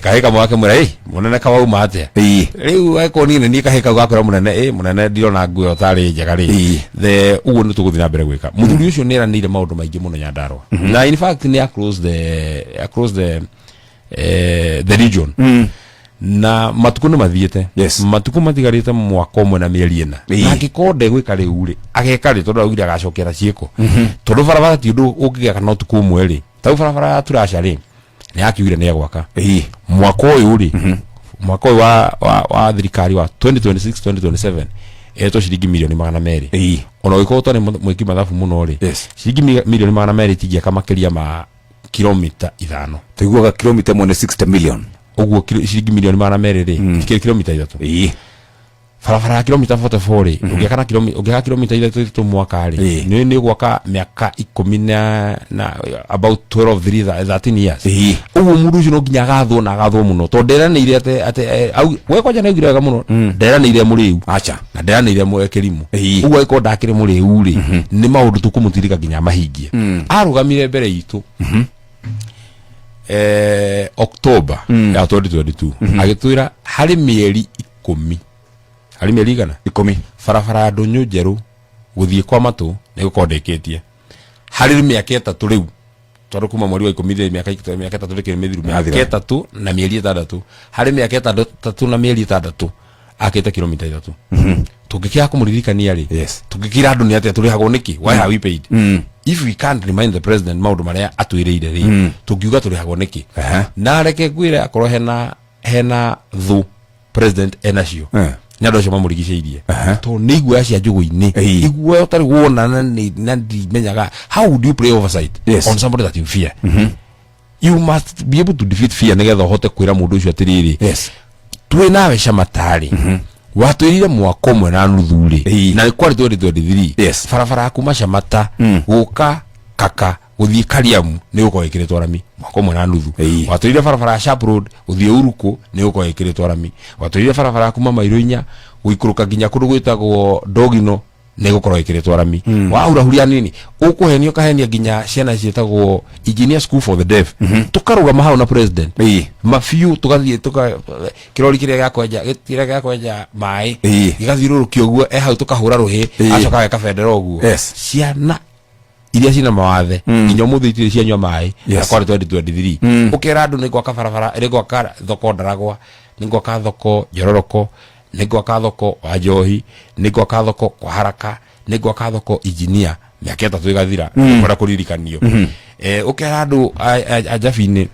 kahika mwake mwira munene kawauma atia riu aiko nini ni kahika gwakora munene ndirona nguo tari njega ri the uguo ni tuguthina mbere gwika muthuri ucio ni eranire maundu maingi muno Nyandarua na in fact ni across the region na matuko ni mathiete matuko matigarite mwaka umwe na mieri ina na gikonde gwika riu ri ageka ri tondu augire agacokera ciiko tondu barabara ti undu ungiga kana utuku umwe ri tau barabara ya Turasha ri ni akiuire ni gwaka mwaka uyu ri mwaka wa thirikari wa 2026 2027 eto ciringi milioni 200 ona wikoto ni mwiki mathafu muno ri ciringi milioni 200 tigia kamakiria ma kilomita 5 tiguaga kilomita 60 million uguo ciringi milioni 200 ri kilomita 3 barabara ya kilomita 44 ri ugiaka kilomita 3 mwaka ri ni gwaka miaka 10 na about 13 years uguo mundu ucio no nginya agathwo muno to nderanĩire ate we kwanja nĩaugire wega muno nderanĩire mũrĩu acha na nderanĩire mwekerimu uguo iko ndakire mũrĩu ri ni maundu tukumutirika nginya mahingie arugamire mbere itu October ya 2022 agitwira hari mieri 10 hari mieri igana 10 barabara ya Ndonyo njeru guthie kwa Matu ni gukondeketie hari miaka 3 riu tondu kuma mweri wa 10 miaka 3 reke mithiru miaka 3 na mieri 6 hari miaka 3 na mieri 6 akite kilomita 3 tugikia kumuririkania ri tugikira andu ni atia turihagwo niki why have we paid if we can't remind the president maundu maria atwiriire ri tugiuga turihagwo niki na reke gwire akorwo hena thu president enacio nyado cio mamurigiceirie to nigwa acia njugu-ini igwa utari wona na ndimenyaga how do you play oversight on somebody that you fear you must be able to defeat fear nigetha hote kwira mundu ucio atiriri tuwe nawe Shamatari watwirire mwaka umwe na nuthu ri na kwari 2023 barabara kuma Shamata guka kaka uthie Kariamu ni uko ikiretwo rami mwaka umwe na nuthu watwirire barabara Sharp Road uthie Uruku ni uko ikiretwo rami watwirire barabara kuma Mairuinya guikuruka nginya kundu gwitagwo Dogino ni gukorwo ikiretwo rami waura huria nini ukuhenio kahenia nginya ciana cietagwo Engineer School for the Deaf tukaruga mahau na president mafiu tugathie kirori kiria gakwenja mai gigathirurukio guo hau tukahura ruhi acoka geka federa guo ciana iria cina mawathe nginya muthi itire cianywa mai akore 2023 ukera andu ni gwaka barabara iri gwaka thoko Ndaragwa ni gwaka thoko Njororoko ni gwaka thoko wa Njohi ni gwaka thoko kwa Haraka ni gwaka thoko Engineer miaka 3 igathira ukora kuririkanio ukera andu ajabini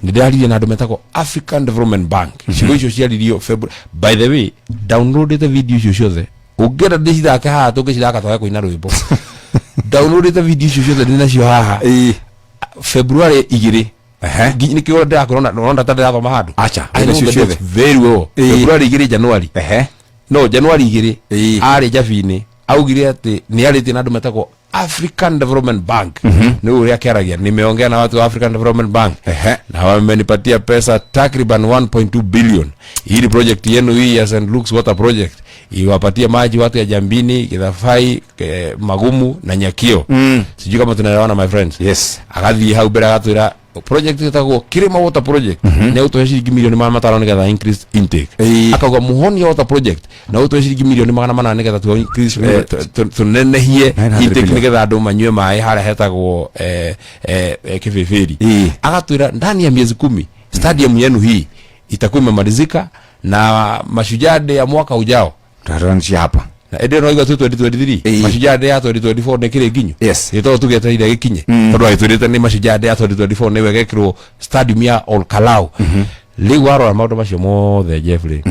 ni ndaririe na andu metako African Development Bank cigo icio ciaririo February. By the way, download the video icio ciothe ungera ndicithaka haha tungicithaka twaga kuina rwimbo download the video icio ciothe ndinacio haha February 2 ni kiyo ndakorona ronda tandirathoma handu acha icio ciothe very well February 2 January no January 2 ari Javini augire ati ni arite na andu metako African Development Bank ni uria kiaragia nimeongea na watu wa African Development Bank na wamenipatia pesa takriban 1.2 billion hili project yenu hii ya St. Luke's Water Project iwapatie maji watu ya Jambini, Githafai, Magumu na Nyakio. Sijui kama tunaelewana my friends. Yes. Akathi hau bera gatwira project itagwo Kirima Water Project ne utoe shilingi milioni 500 nigetha increase intake. Akauga Muhoni Water Project na utoe shilingi milioni 800 nigetha tu increase tunenehie intake nigetha andu manywe mai hara hetagwo Kibeberi. Agatwira ndani ya miezi 10 stadium yenu hii itakuwa imemalizika na Mashujaa Day ya mwaka ujao taranji hapa na ende no iga 2023 Mashujaa Day ya 2024 ne kire ginyo yes ito tugeta ire gikinye tondu aiturite ni Mashujaa Day ya 2024 ne wegekirwo stadium ya Olkalau liu waro maundu macio mothe Jeffrey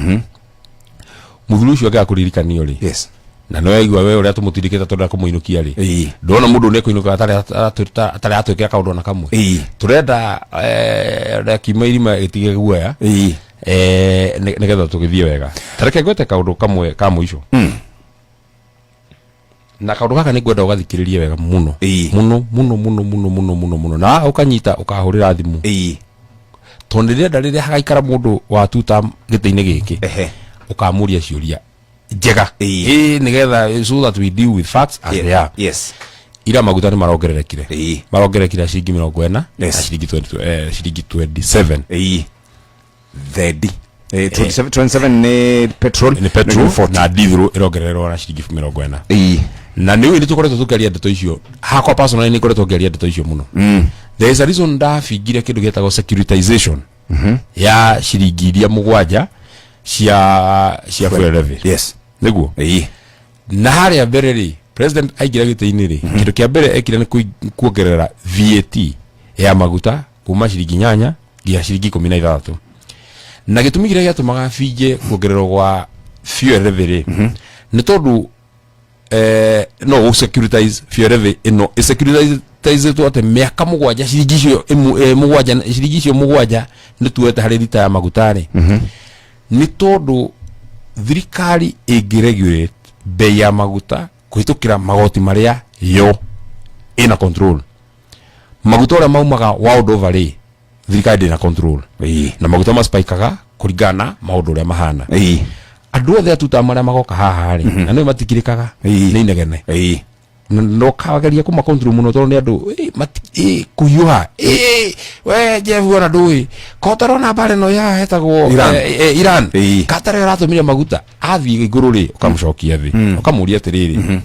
muthuru ucio agakuririkanio ri yes na no igwa we uria tumutirikita tondu kumuinukia ri ndona mundu ne kuinuka atari atwikira kaundu na kamwe turenda kimairima itige guoya nigetha tugithie wega tareke gwete kaundu kamwe ka muico na kaundu gaka ni gwenda ugathikiririe wega muno muno na ukanyita ukahurira thimu tondu ndirenda hagaikara mundu wa tuta gite-ini giki ukamuria ciuria njega nigetha so that we deal with facts as they are yes ira maguta ni marongererekire ciringi 40 na ciringi 27 thedi 27 ni petrol na diesel irongererwa na ciringi 40 na niwe ni tukoretwo tukiaria ndeto icio hakwa personally ni koretwo ngiaria ndeto icio muno there is a reason ndafingire kindu getagwo securitization ya ciringi iria mugwanja cia fuel levy yes niguo na haria mbere ri president aigira gite-ini ri kindu kia mbere ekira ni kuongerera VAT ya maguta kuma ciringi 8 nginya ciringi 16 na gitumi kiria giatumaga finje kuongererwo gwa fuel levy ri ni tondu no securitize fuel levy ino securitize to ate miaka mugwanja ciringi cio mugwanja ciringi cio mugwanja ni tuwete hari lita ya maguta ri ni tondu thirikari ingiregulate bei ya maguta kuhitukira magoti maria yo ina control maguta ora maumaga world over ri thirikari ina control na maguta maspikaga kuringana maundu ria mahana andu othe atuta maria magoka haha ri na no matikirikaga ni inegene no kawageria kuma control muno tondu ni andu kuyuha we Jeff wana ndui kotarona bare no ya hetagwo Iran katare ratumire maguta athie iguru ri ukamucokia thi ukamuria atiriri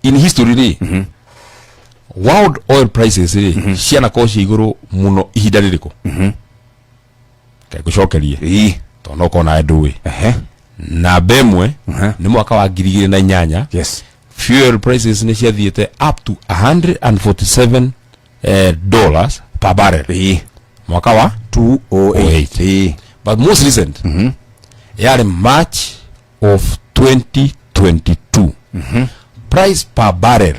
in history ri world oil prices ri ciana koci iguru muno ihinda ririko kai gucokerie tondu kona ndui na bemwe ni mwaka wa 2008 yes fuel prices ni ciathiete up to $147 dollars per barrel mwaka wa 2008 but most recent yari March of 2022 price per barrel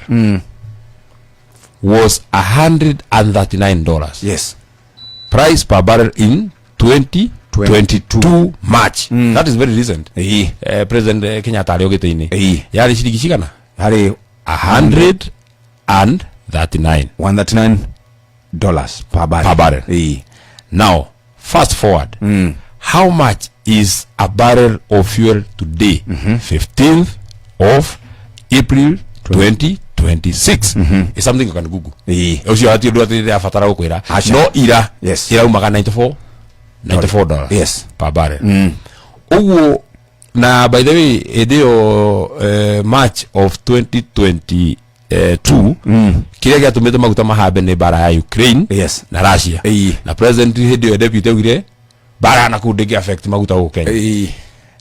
was $139 yes price per barrel in 2022 22 March. That is very recent. President Kenyatta ari ogite-ini yari ciringi cigana hari $139 per barrel. Now fast forward, how much is a barrel of fuel today? 15th of April 2026. It's something you can Google. Osio ati ndo ati afatara ukwira. No ira. Yes. Ira umaga $94 per barrel. Ugo na by the way edio March of 2022 kile gya tumete maguta mahabe ne bara ya Ukraine na Russia. Na president edio deputy wire bara na kudegi affect maguta go Kenya.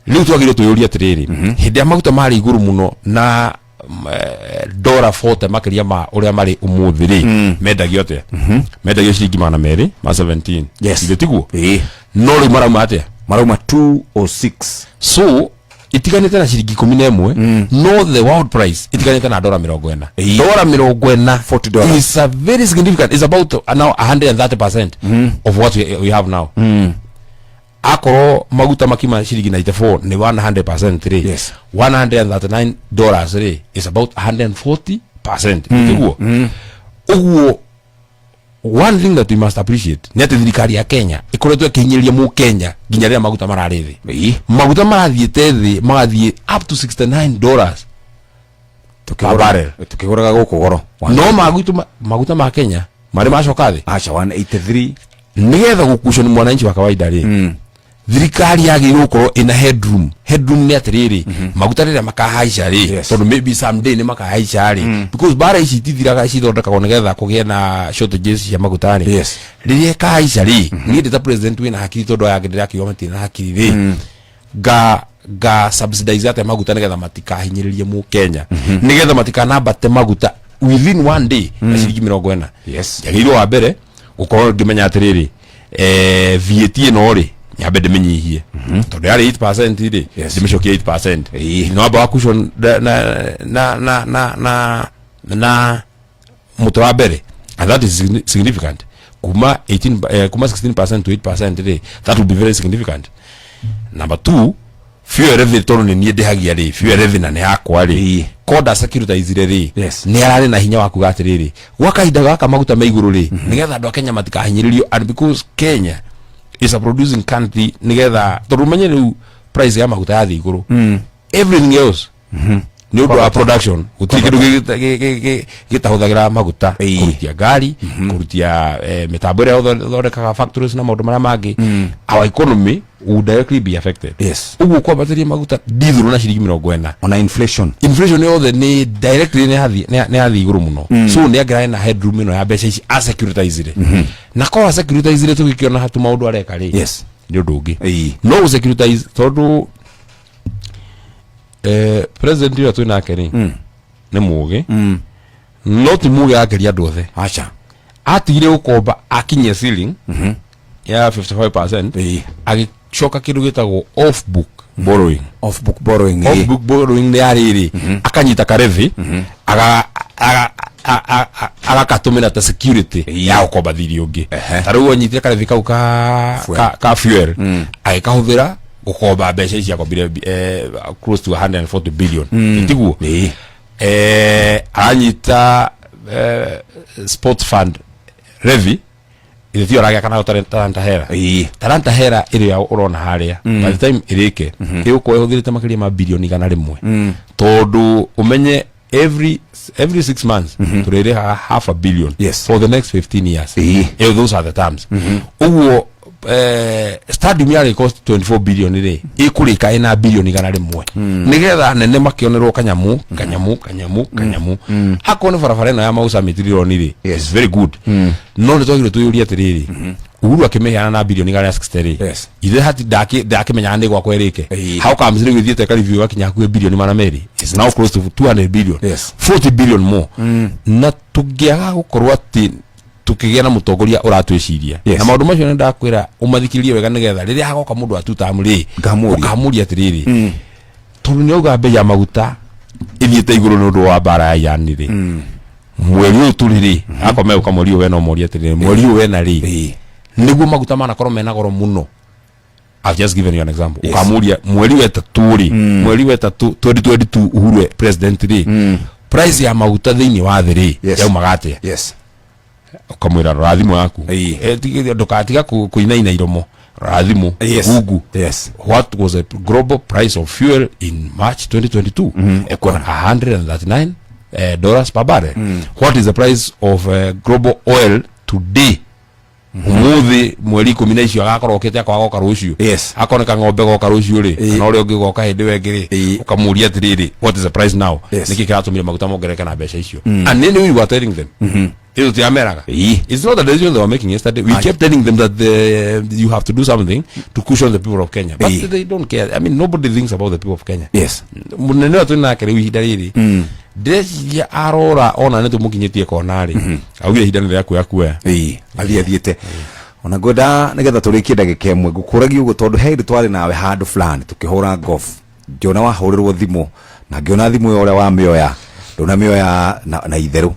Liu twagire tuyuria tiriri. Hinde maguta mari iguru muno na $40 makiria ma uria mari umuthiri mendagio te mendagio ciringi mana meri ma 17 igitiguo no ri marauma atia marauma 206 so itiganite na ciringi 11 no the world price itiganite na $40 $40 is a very significant. It's about now 130% of what we have now. Akoro maguta makima ciringi 94 ni 100% re. $139 re is about 140%. Iguo. Uguo one thing that we must appreciate ni ati thirikari ya Kenya ikoretwe kinyiria mu Kenya nginya maguta mararithi. Maguta marathiete thi magathie up to $69 per barrel. Tukiguraga guku goro. No maguta ma Kenya mari macoka thi. Acha 183 nigetha gukushoni mwananchi wa kawaida ri. Thirikari yagirwo gukorwo ina headroom ni atiriri maguta rira makahaica ri tondu maybe someday ni makahaica ri because bara ici tithiraga ici thondekagwo nigetha kugie na shortages cia maguta ri riria kahaica ri ni ndita president wina hakiri tondu yagirira kiyo mati na hakiri ri ga subsidize ate maguta nigetha matikahinyiririe mu Kenya nigetha matikanambate maguta within one day na ciringi 40. Yagirwo wa mbere gukorwo ngimenya atiriri VAT no ri nyabe demenyihie tondu yari 8% ri dimishokia 8% no aba cushion na mutoa bere and that is significant kuma 16% to 8% ri that would be very significant. Number 2, fuel revenue tondu ni ndehagia ri fuel revenue na yakwa ri koda securitize ri ni arari na hinya waku gatiriri gwakahinda gaka maguta maiguru ri nigetha andu a Kenya matikahinyiririo and because Kenya is a producing country nigetha turumenye riu price ya maguta yathi iguru everything else ni undu wa production utikindu gitahuthagira maguta kurutia gari kurutia mitambo ria thondekaga factories na maundu maria mangi our economy would directly be affected. Ugu kwa battery maguta dithuru na ciringi 40 ona inflation yothe ni directly ni hathi iguru muno so ni agira na headroom ino ya mbeca ici a securitized na kwa securitized tugikiona hatu maundu areka ri ni undu ungi no securitize tondu president yu atwina akeri ni mugi no ti mugi akeri andu othe acha atigire ukomba akinye ceiling ya 55% agicoka kindu gitagwo off book borrowing ni ariri akanyita karevi agakatumira ta security ya ukomba thiri ungi taru anyitire karevi kau ka fuel agikahuthira gukomba mbeca ici akombire close to 140 billion itiguo aranyita sports fund revi ithio ragia kana Talanta Hera iri ya urona haria by the time irike iguko ehuthirite makiria ma bilioni 100 tondu umenye every 6 months turere half a billion for the next 15 years those are the terms uguo stadium yari cost 24 billion ri ikurika ina bilioni 100 nigetha nene makionerwo kanyamu hakone farafara na ya mausa material ri is very good no ndotogire tuyuria tiriri Uhuru akimeheana na bilioni 60 ithe hati ndakimenya ndi gwa kwerike how comes ni githiete karivio gakinya ku bilioni 200 is now close to 200 billion 40 billion more na tugiaga gukorwo ati tukigia na mutongoria uratwiciria na maundu macio ndakwira umathikirie wega nigetha riria hagoka mundu atutamuri ukamuria atiriri tondu ni uga bei ya maguta ithiete iguru nundu wa bara ya yanire mweri uyu turiri akome ukamuri we no mori atiriri mweri uyu we na ri niguo maguta mana korwo mena goro muno I've just given you an example. Yes. Ukamuria mweri wetaturi, mweri wetatu 2022 Uhuru president ri. Price ya maguta thini wa thiri ya magate. Yes. Ukamwira rathimu yaku. Ndukatiga kuinaina iromo. Rathimu Google. Yes. What was the global price of fuel in March 2022? Ekona $139 per barrel. What is the price of global oil today? Umuthi mweri 10 icio agakorokete akwagoka rucio. Yes. Akoneka ng'ombe goka rucio ri. Na uri ungigoka hindi wengiri. Ukamuria atiriri, what is the price now? Niki kiratumire maguta mongereka na mbeca icio. And then we were telling them. It's not the decision they were making yesterday. We kept telling them that you have to do something to cushion the people of Kenya. But they don't care. I mean, nobody thinks about the people of Kenya. Yes. Munene watu na kare ihinda riri. Decia arora ona netu mukinyitie konari. Auge ihinda ni ryaku yakuya. Athiete. Ona goda nigetha turikie ndagika imwe gukuragia ugo tondu he twari nawe handu fulani tukihura golf. Jona wahurirwo thimu na ngiona thimu yo ria wa mioya. Ndona mioya na itheru.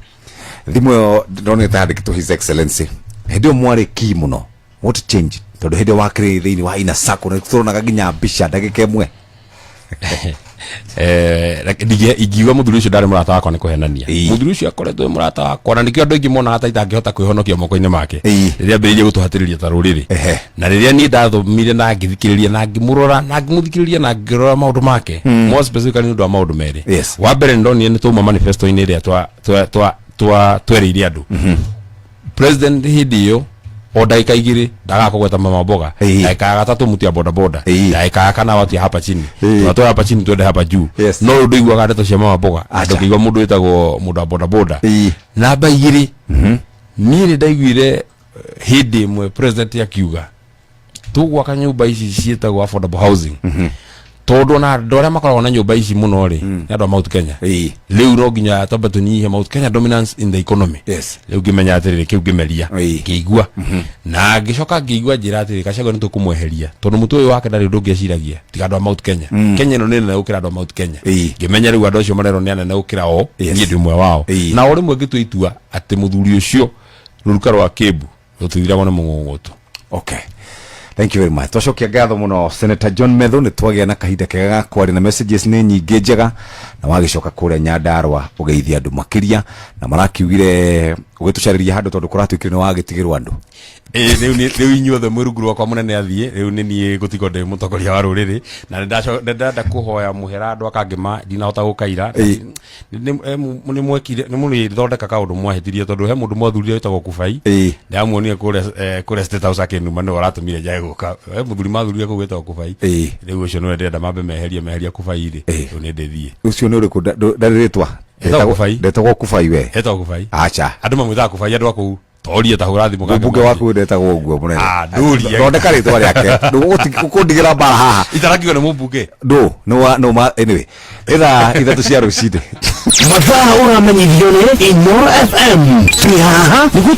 Thimu yo ndoneta ndikito his excellency. Hedio mwari ki muno. What change? Tondu hedio wakire thini wa ina sako na turonaga ginya bisha ndagika imwe. Dige igiwa muthuri ucio ndari murata wakwa ni kuhenania. Muthuri ucio akoretwo murata wakwa na nikio andu aingi mona hata itangihota kwihonokia moko-ini make. Riria mbiririe gutuhatiriria ta ruriri. Na riria ni ndathomire na ngithikiriria na ngimurora na ngimuthikiriria na ngirora maundu make. More specifically ndu wa maundu meri. Wa mbere ndonire ni tuma manifesto-ini ria twereire andu. President hidio o dakika igiri ndagakugweta mama mboga dakika gatatu mutia boda boda dakika kana watu hapa chini watu hapa chini twende hapa juu no ndigwa gadeto cia mama mboga andu kigwa mundu wetagwo mundu boda boda namba igiri ni ndaiguire hindi mwe president yakiuga tugwaka nyumba ici cietagwo affordable housing tondu na ndore makoragwo na nyumba ici muno ri ni andu a Mount Kenya riu no nginya tombe tunyihe Mount Kenya dominance in the economy riu ngimenya atiriri kiu ngimeria ngigua na ngicoka ngigua njira atiriri Gachagua ni tukumweheria tondu mutu uyu wake ndari ndungiciaragia tiga andu a Mount Kenya Kenya no nene ukira andu a Mount Kenya ngimenya riu andu acio marero ni anene ukira o ni ndimwe wao na uri mwe ngitwa itua ati muthuri ucio ruruka rwa Kibu rututhiragwo ni mungungutu. Okay. Thank you very much. Twacokia ngatho muno Senator John Methu ni twagia na kahinda kega kwari na messages ni nyingi njega na wagicoka kuria Nyandarua ugeithia andu makiria na marakiugire ugitucariria handu tondu kuratuikire ni wagitigirwa andu riu inyuothe mwirungu rwakwa munene athie riu ni nie gutiko ndi mutongoria wa ruriri na ndenda kuhoya muhera andu akangima ndinahota gukaira ni mwekire ni muri thondeka kaundu mwahitirie tondu he mundu mwathurire wetagwo Kubai ni amuonire kure State House akinuma ni waratumire jae guka he muthuri mathurire ku wetagwo Kubai riu ucio no ndenda mambe meheria Kubai ri riu ni ndithie ucio ni uriku ndaritwa ndetagwo Kubai we etagwo Kubai acha andu mamwithaga Kubai andu aku toria ta hura thimu kange mbuge waku ndetagwo uguo munene nduria thondeka ritwa riake ndugukundigira bara haha itarakiwa ni mumbuge no ma anyway ithatu cia rucinde mathaa uramenyithio ni Inoro FM. Ni haha